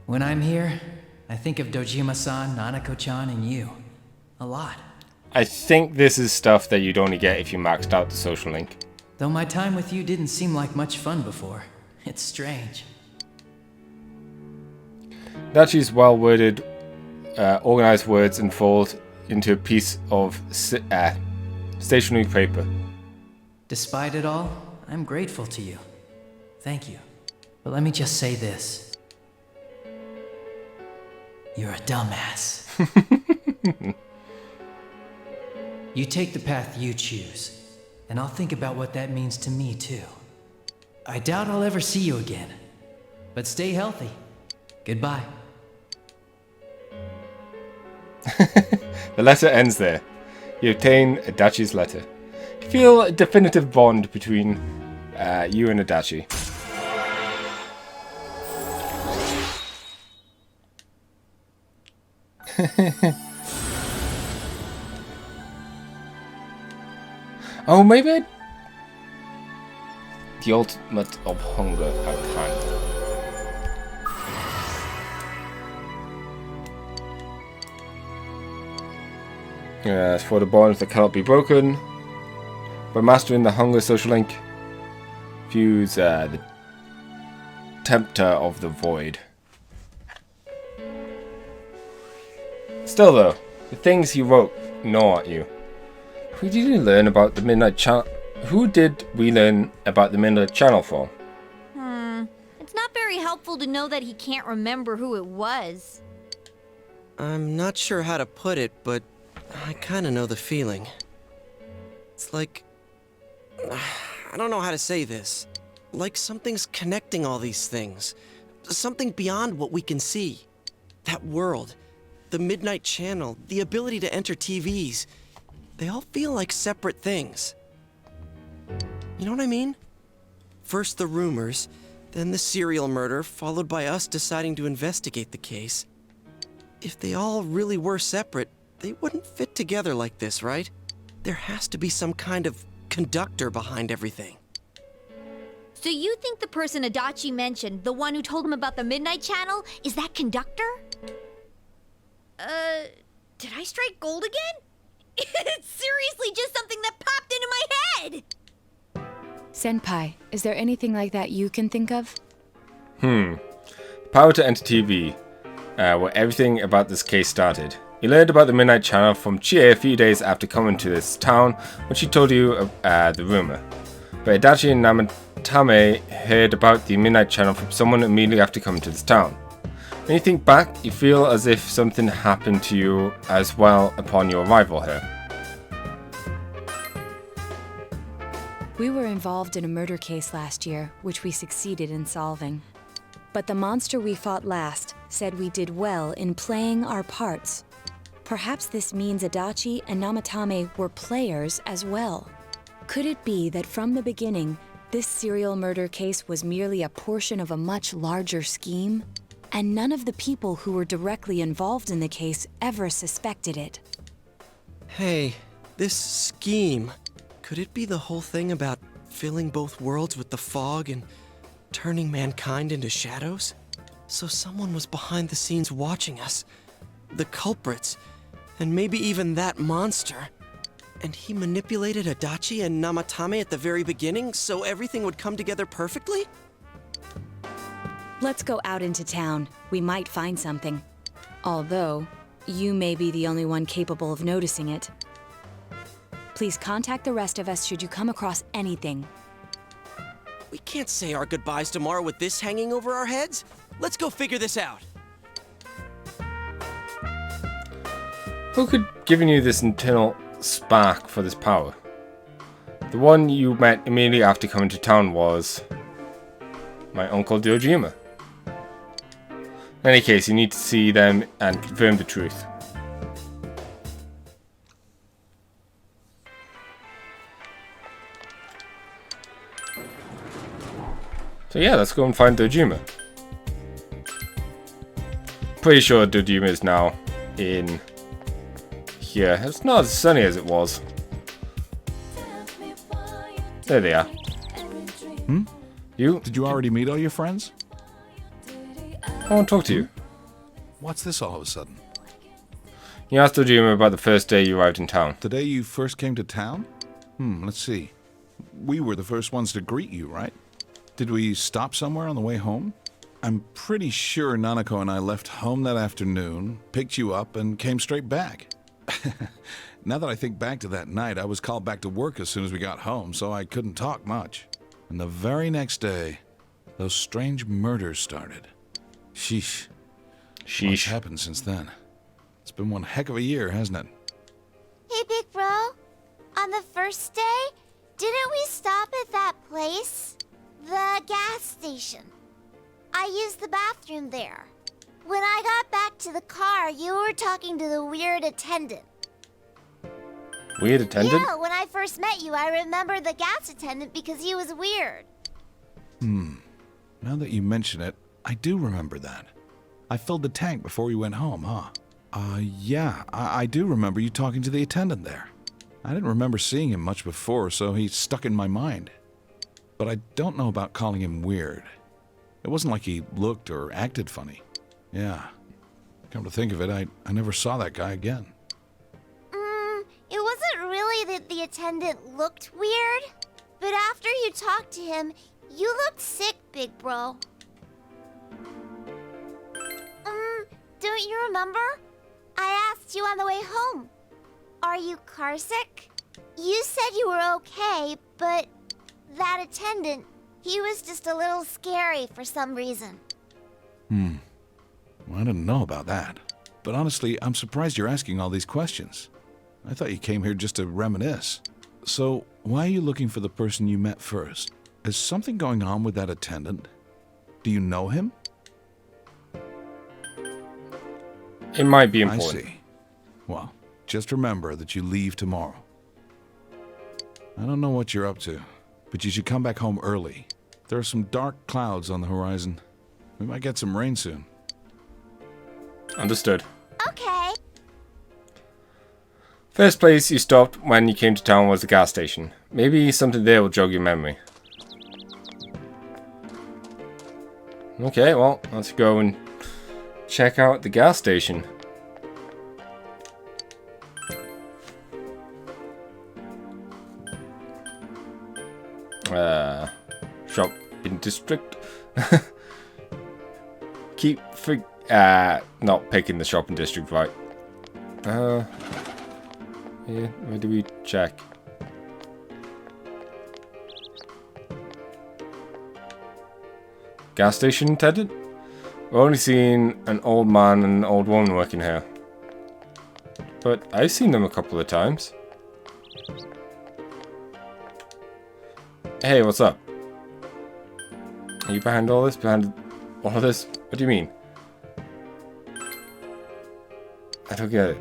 When I'm here, I think of Dojima-san, Nanako-chan, and you. A lot.
I think this is stuff that you'd only get if you maxed out the social link.
Though my time with you didn't seem like much fun before. It's strange.
Dachi's well-worded, organized words unfold into a piece of stationery paper.
Despite it all, I'm grateful to you. Thank you. But let me just say this. You're a dumbass. You take the path you choose, and I'll think about what that means to me too. I doubt I'll ever see you again, but stay healthy. Goodbye.
The letter ends there. You obtain Adachi's letter. You feel a definitive bond between you and Adachi. Oh, maybe the ultimate of hunger at hand. As for the bonds that cannot be broken, by mastering the hunger social link, fuse the tempter of the void. Still though, the things he wrote gnaw at you. Who did we learn about the Midnight Channel? Who did we learn about the Midnight Channel from?
It's not very helpful to know that he can't remember who it was.
I'm not sure how to put it, but I kinda know the feeling. It's like... I don't know how to say this. Like something's connecting all these things. Something beyond what we can see. That world, the Midnight Channel, the ability to enter TVs. They all feel like separate things. You know what I mean? First the rumors, then the serial murder, followed by us deciding to investigate the case. If they all really were separate, they wouldn't fit together like this, right? There has to be some kind of conductor behind everything.
So you think the person Adachi mentioned, the one who told him about the Midnight Channel, is that conductor? Did I strike gold again? It's seriously just something that popped into my head!
Senpai, is there anything like that you can think of?
Power to enter TV, where everything about this case started. You learned about the Midnight Channel from Chie a few days after coming to this town when she told you the rumor. But Adachi and Namatame heard about the Midnight Channel from someone immediately after coming to this town. When you think back, you feel as if something happened to you as well upon your arrival here.
We were involved in a murder case last year, which we succeeded in solving. But the monster we fought last said we did well in playing our parts. Perhaps this means Adachi and Namatame were players as well. Could it be that from the beginning, this serial murder case was merely a portion of a much larger scheme? And none of the people who were directly involved in the case ever suspected it.
Hey, this scheme. Could it be the whole thing about filling both worlds with the fog and turning mankind into shadows? So someone was behind the scenes watching us. The culprits. And maybe even that monster. And he manipulated Adachi and Namatame at the very beginning so everything would come together perfectly?
Let's go out into town. We might find something. Although, you may be the only one capable of noticing it. Please contact the rest of us should you come across anything.
We can't say our goodbyes tomorrow with this hanging over our heads. Let's go figure this out.
Who could given you this internal spark for this power? The one you met immediately after coming to town was my uncle Dojima. In any case, you need to see them and confirm the truth. So yeah, let's go and find Dojima. Pretty sure Dojima is now in here. It's not as sunny as it was. There they are.
Hmm?
You?
Did you already meet all your friends?
I want to talk to you.
What's this all of a sudden?
You asked Dojima about the first day you arrived in town.
The day you first came to town? Let's see. We were the first ones to greet you, right? Did we stop somewhere on the way home? I'm pretty sure Nanako and I left home that afternoon, picked you up, and came straight back. Now that I think back to that night, I was called back to work as soon as we got home, so I couldn't talk much. And the very next day, those strange murders started. Sheesh. What's happened since then? It's been one heck of a year, hasn't it?
Hey, big bro. On the first day, didn't we stop at that place? The gas station. I used the bathroom there. When I got back to the car, you were talking to the weird attendant.
Weird attendant?
Yeah, when I first met you, I remember the gas attendant because he was weird.
Now that you mention it, I do remember that. I filled the tank before we went home, huh? Yeah, I do remember you talking to the attendant there. I didn't remember seeing him much before, so he stuck in my mind. But I don't know about calling him weird. It wasn't like he looked or acted funny. Yeah. Come to think of it, I never saw that guy again.
It wasn't really that the attendant looked weird, but after you talked to him, you looked sick, big bro. Don't you remember? I asked you on the way home. Are you carsick? You said you were okay, but that attendant, he was just a little scary for some reason.
Well, I didn't know about that. But honestly, I'm surprised you're asking all these questions. I thought you came here just to reminisce. So, why are you looking for the person you met first? Is something going on with that attendant? Do you know him?
It might be important.
I see. Well, just remember that you leave tomorrow. I don't know what you're up to, but you should come back home early. There are some dark clouds on the horizon. We might get some rain soon.
Understood.
Okay.
First place you stopped when you came to town was the gas station. Maybe something there will jog your memory. Okay, well, let's go and check out the gas station. Shopping district. Keep not picking the shopping district right. Yeah, where do we check? Gas station attendant? We've only seen an old man and an old woman working here. But I've seen them a couple of times. Hey, what's up? Are you behind all this? Behind all of this? What do you mean? I don't get it.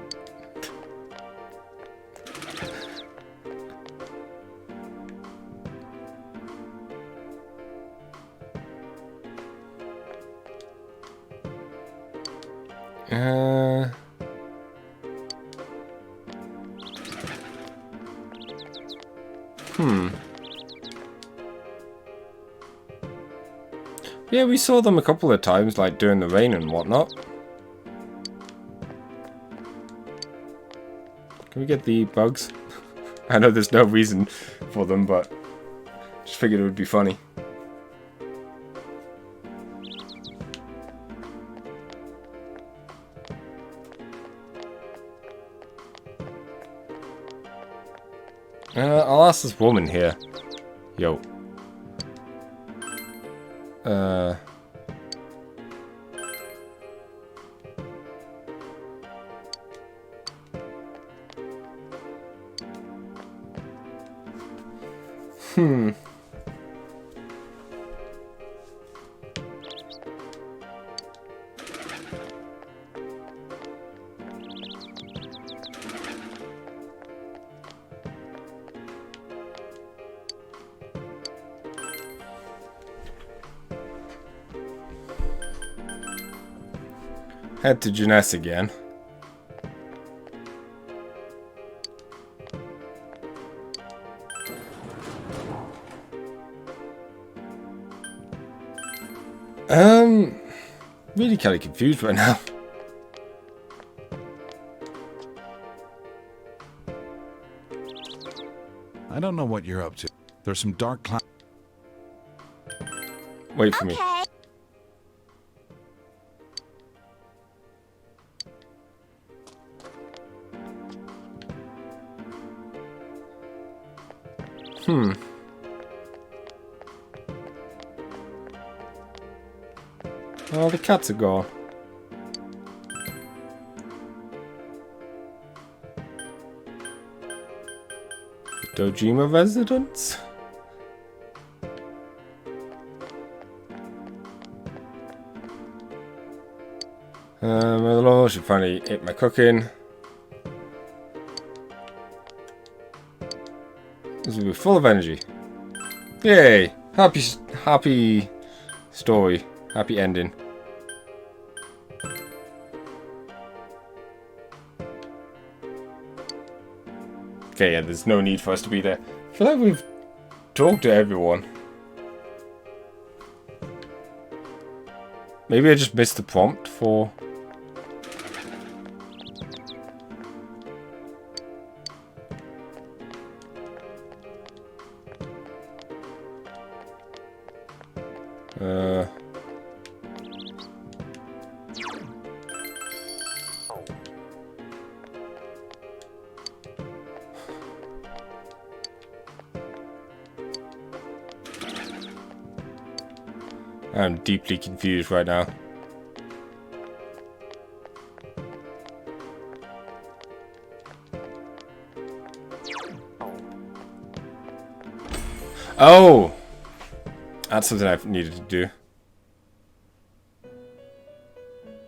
Yeah, we saw them a couple of times, like during the rain and whatnot. Can we get the bugs? I know there's no reason for them, but just figured it would be funny. I'll ask this woman here. Yo. Head to Jeunesse again. Really kind of confused right now.
I don't know what you're up to. There's some dark clouds.
Wait for me. Oh, the cats are gone. Dojima residence? I should finally eat my cooking. This will be full of energy. Yay! Happy story. Happy ending. Okay, yeah, there's no need for us to be there. I feel like we've talked to everyone. Maybe I just missed the prompt for... I'm deeply confused right now. Oh! That's something I've needed to do.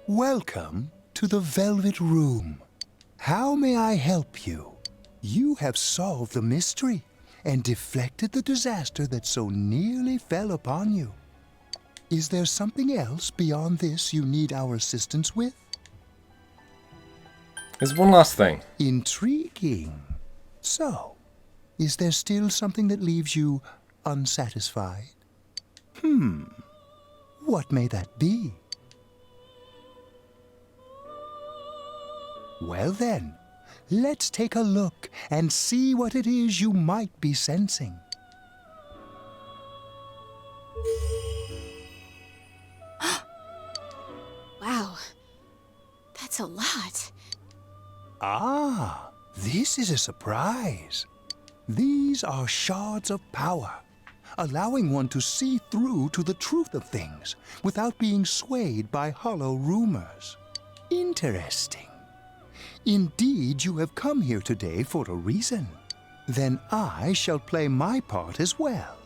Welcome to the Velvet Room. How may I help you? You have solved the mystery and deflected the disaster that so nearly fell upon you. Is there something else beyond this you need our assistance with?
There's one last thing.
Intriguing. So, is there still something that leaves you unsatisfied? What may that be? Well then, let's take a look and see what it is you might be sensing.
Wow, that's a lot.
Ah, this is a surprise. These are shards of power, allowing one to see through to the truth of things without being swayed by hollow rumors. Interesting. Indeed, you have come here today for a reason. Then I shall play my part as well.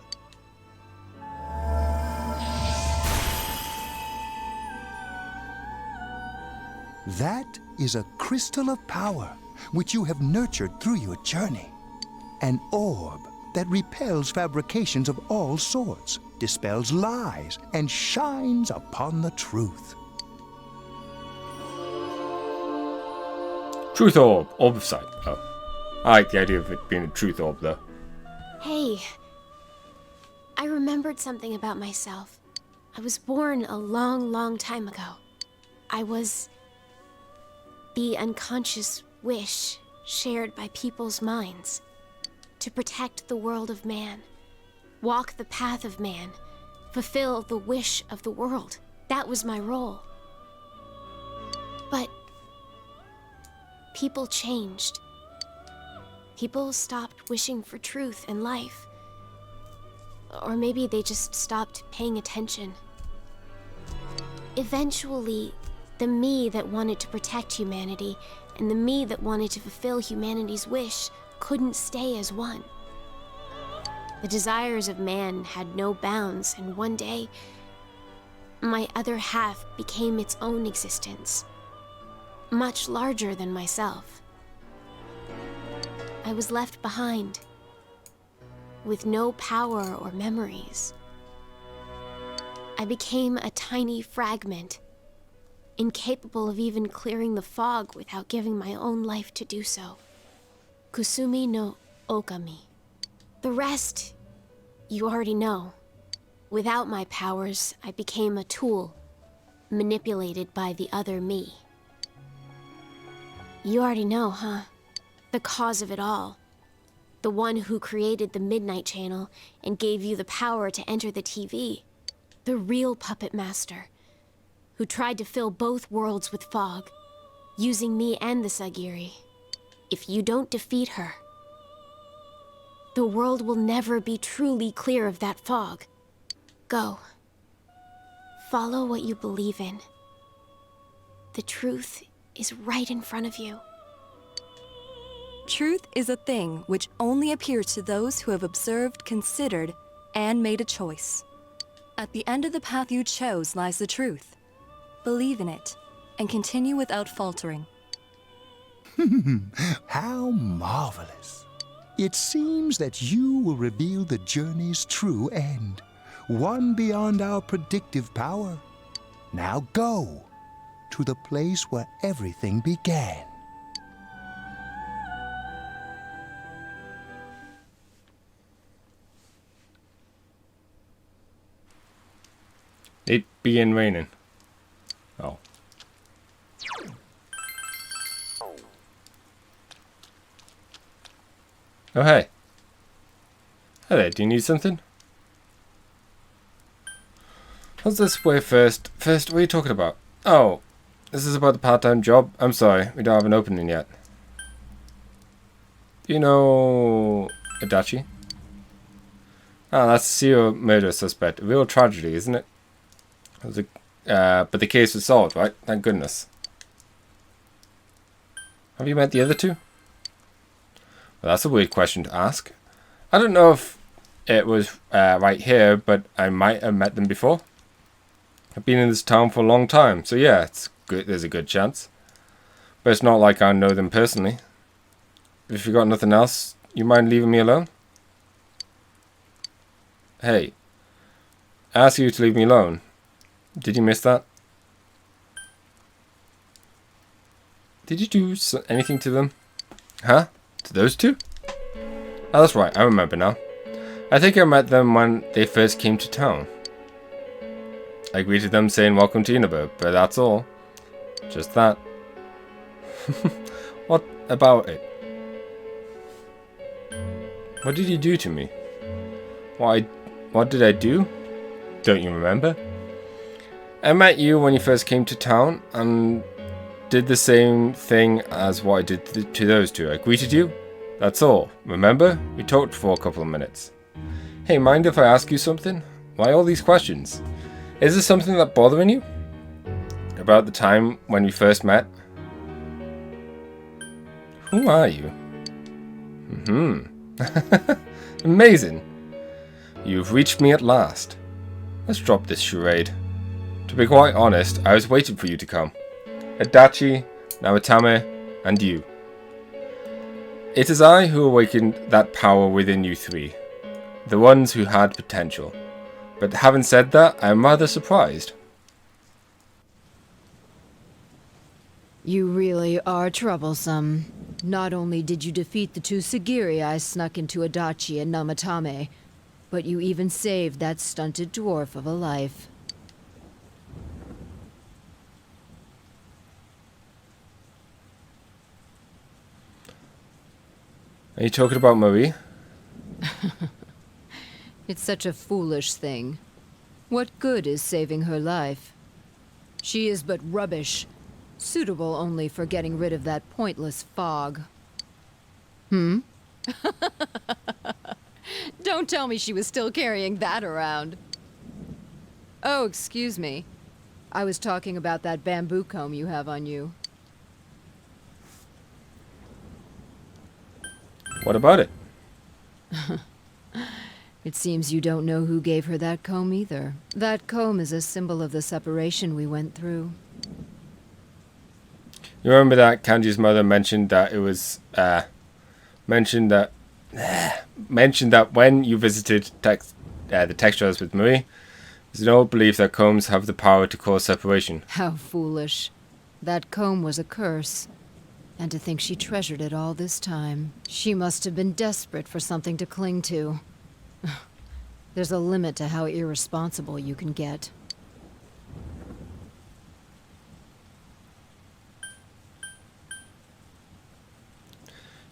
That is a crystal of power which you have nurtured through your journey. An orb that repels fabrications of all sorts, dispels lies, and shines upon the truth.
Truth orb. Orb of sight. Oh. I like the idea of it being a truth orb, though.
Hey, I remembered something about myself. I was born a long, long time ago. I was the unconscious wish shared by people's minds to protect the world of man, walk the path of man, fulfill the wish of the world. That was my role. But people changed. people stopped wishing for truth and life. Or maybe they just stopped paying attention. Eventually, the me that wanted to protect humanity and the me that wanted to fulfill humanity's wish couldn't stay as one. The desires of man had no bounds, and one day, my other half became its own existence, much larger than myself. I was left behind, with no power or memories. I became a tiny fragment, incapable of even clearing the fog without giving my own life to do so. Kusumi no Okami. The rest, you already know. Without my powers, I became a tool, manipulated by the other me. You already know, huh? The cause of it all. The one who created the Midnight Channel and gave you the power to enter the TV. The real puppet master, who tried to fill both worlds with fog, using me and the Sagiri. If you don't defeat her, the world will never be truly clear of that fog. Go. Follow what you believe in. The truth is right in front of you.
Truth is a thing which only appears to those who have observed, considered, and made a choice. At the end of the path you chose lies the truth. Believe in it, and continue without faltering.
How marvelous. It seems that you will reveal the journey's true end, one beyond our predictive power. Now go to the place where everything began.
It began raining. Oh. Oh, hey. Hey there, do you need something? What's this way first? First, what are you talking about? Oh, this is about the part-time job? I'm sorry, we don't have an opening yet. Do you know Adachi? Ah, that's the serial murder suspect. A real tragedy, isn't it? But the case was solved, right? Thank goodness. Have you met the other two? Well, that's a weird question to ask. I don't know if it was right here, but I might have met them before. I've been in this town for a long time, so yeah, it's good. There's a good chance. But it's not like I know them personally. If you got nothing else, you mind leaving me alone? Hey, I asked you to leave me alone. Did you miss that? Did you do anything to them? Huh? To those two? Oh, that's right, I remember now. I think I met them when they first came to town. I greeted them saying welcome to Inaba, but that's all. Just that. What about it? What did you do to me? What did I do? Don't you remember? I met you when you first came to town and did the same thing as what I did to those two. I greeted you. That's all. Remember? We talked for a couple of minutes. Hey, mind if I ask you something? Why all these questions? Is there something that's bothering you? About the time when we first met? Who are you? Amazing. You've reached me at last. Let's drop this charade. To be quite honest, I was waiting for you to come. Adachi, Namatame, and you. It is I who awakened that power within you three. The ones who had potential. But having said that, I am rather surprised.
You really are troublesome. Not only did you defeat the two Sagiri I snuck into Adachi and Namatame, but you even saved that stunted dwarf of a life.
Are you talking about Marie?
It's such a foolish thing. What good is saving her life? She is but rubbish, suitable only for getting rid of that pointless fog. Don't tell me she was still carrying that around. Oh, excuse me. I was talking about that bamboo comb you have on you.
What about it?
It seems you don't know who gave her that comb either. That comb is a symbol of the separation we went through.
You remember that Kanji's mother mentioned that it was mentioned that when you visited the textiles with Marie, there's an old belief that combs have the power to cause separation.
How foolish. That comb was a curse. And to think she treasured it all this time. She must have been desperate for something to cling to. There's a limit to how irresponsible you can get.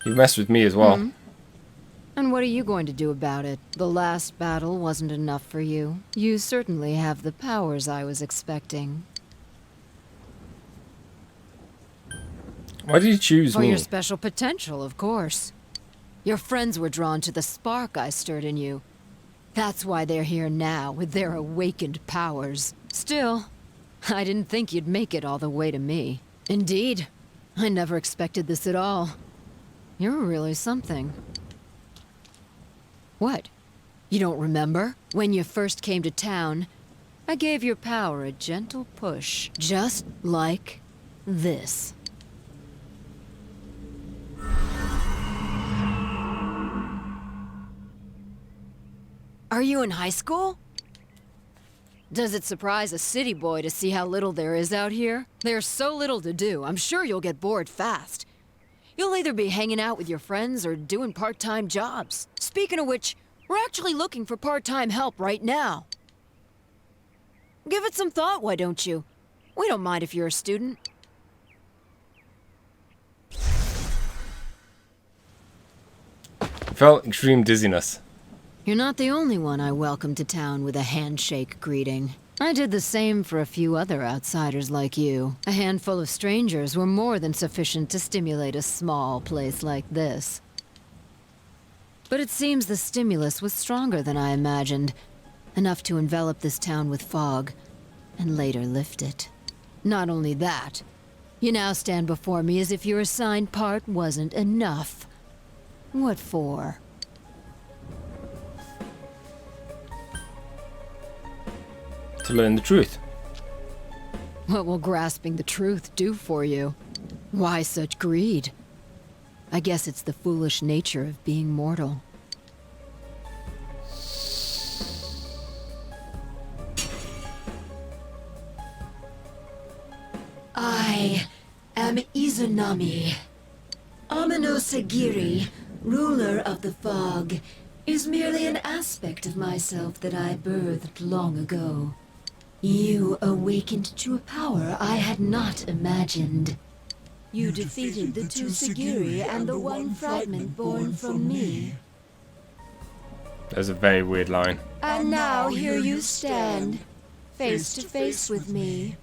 You messed with me as well.
Hmm? And what are you going to do about it? The last battle wasn't enough for you. You certainly have the powers I was expecting.
Why did you choose
For
me?
your special potential, of course. Your friends were drawn to the spark I stirred in you. That's why they're here now, with their awakened powers. Still, I didn't think you'd make it all the way to me. Indeed, I never expected this at all. You're really something. What? You don't remember? When you first came to town, I gave your power a gentle push, just like this. Are you in high school? Does it surprise a city boy to see how little there is out here? There's so little to do, I'm sure you'll get bored fast. You'll either be hanging out with your friends or doing part-time jobs. Speaking of which, we're actually looking for part-time help right now. Give it some thought, why don't you? We don't mind if you're a student.
Felt extreme dizziness.
You're not the only one I welcomed to town with a handshake greeting. I did the same for a few other outsiders like you. A handful of strangers were more than sufficient to stimulate a small place like this. But it seems the stimulus was stronger than I imagined. Enough to envelop this town with fog, and later lift it. Not only that, you now stand before me as if your assigned part wasn't enough. What for?
To learn the truth.
What will grasping the truth do for you? Why such greed? I guess it's the foolish nature of being mortal.
I am Izanami. Amino Sagiri, ruler of the fog, is merely an aspect of myself that I birthed long ago. You awakened to a power I had not imagined. You defeated the two Sagiri and the one fragment born from me.
That's a very weird line.
And now here you stand, face to face with me.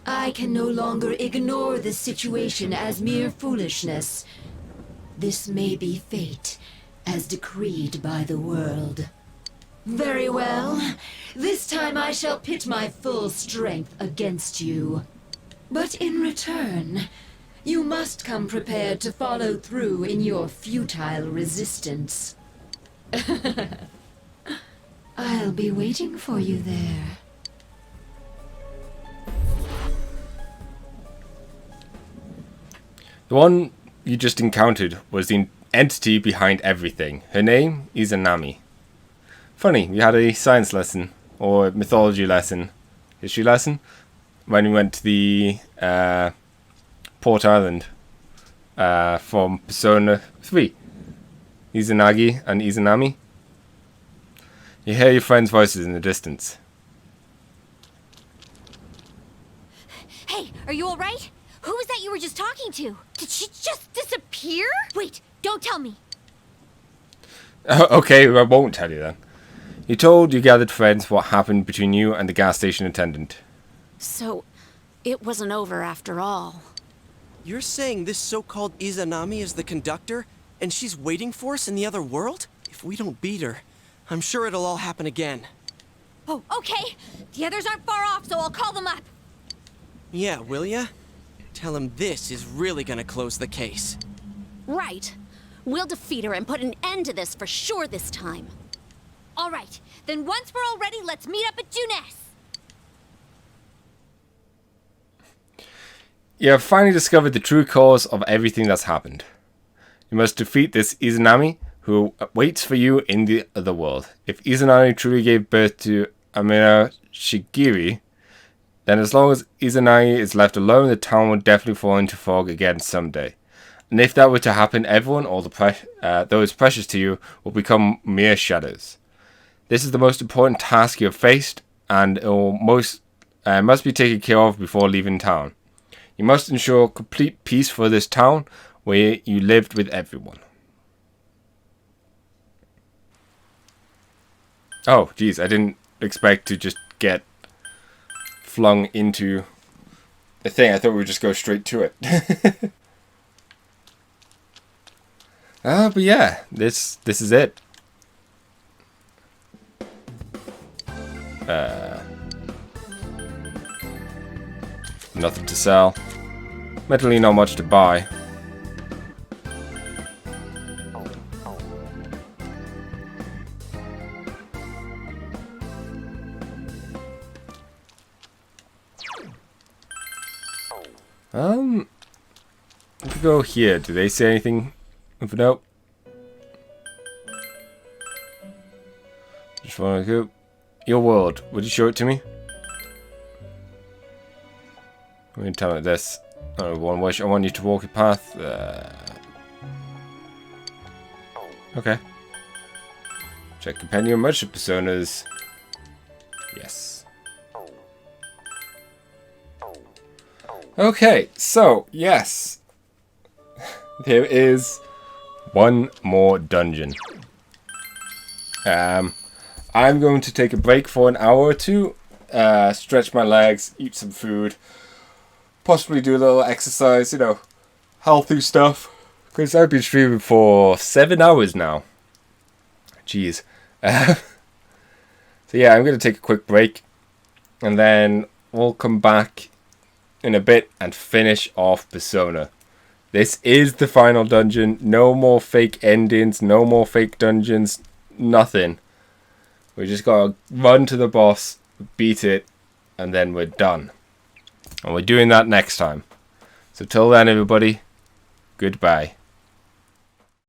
I can no longer ignore this situation as mere foolishness. This may be fate, as decreed by the world. Very well. This time I shall pit my full strength against you. But in return, you must come prepared to follow through in your futile resistance. I'll be waiting for you there.
The one you just encountered was the entity behind everything. Her name is Izanami. Funny, we had a science lesson, or mythology lesson, history lesson, when we went to the Port Island from Persona 3. Izanagi and Izanami. You hear your friends' voices in the distance.
Hey, are you alright? Who was that you were just talking to? Did she just disappear? Wait, don't tell me.
Okay, I won't tell you then. You told your gathered friends what happened between you and the gas station attendant.
So, it wasn't over after all.
You're saying this so-called Izanami is the conductor? And she's waiting for us in the other world? If we don't beat her, I'm sure it'll all happen again.
Oh, okay. The others aren't far off, so I'll call them up.
Yeah, will ya? Tell him this is really gonna close the case.
Right. We'll defeat her and put an end to this for sure this time.
All right. Then once we're all ready, let's meet up at Junes.
You have finally discovered the true cause of everything that's happened. You must defeat this Izanami, who waits for you in the other world. If Izanami truly gave birth to Amina Shigiri, then as long as Izanami is left alone, the town will definitely fall into fog again someday. And if that were to happen, everyone, all those precious to you, will become mere shadows. This is the most important task you have faced, and it must be taken care of before leaving town. You must ensure complete peace for this town, where you lived with everyone. Oh, geez, I didn't expect to just get flung into a thing. I thought we would just go straight to it. But yeah, this is it. Nothing to sell. Mentally, not much to buy. If we go here, do they say anything? If nope. Just want to go. Your world. Would you show it to me? I'm going to tell it this. One wish. I want you to walk a path. Okay. Check compendium merchant personas. Yes. Okay, so yes. There is one more dungeon. I'm going to take a break for an hour or two, stretch my legs, eat some food, possibly do a little exercise, you know, healthy stuff, because I've been streaming for 7 hours now. Jeez. So yeah, I'm going to take a quick break, and then we'll come back in a bit and finish off Persona. This is the final dungeon. No more fake endings, no more fake dungeons, nothing. We just gotta run to the boss, beat it, and then we're done. And we're doing that next time. So till then, everybody, goodbye.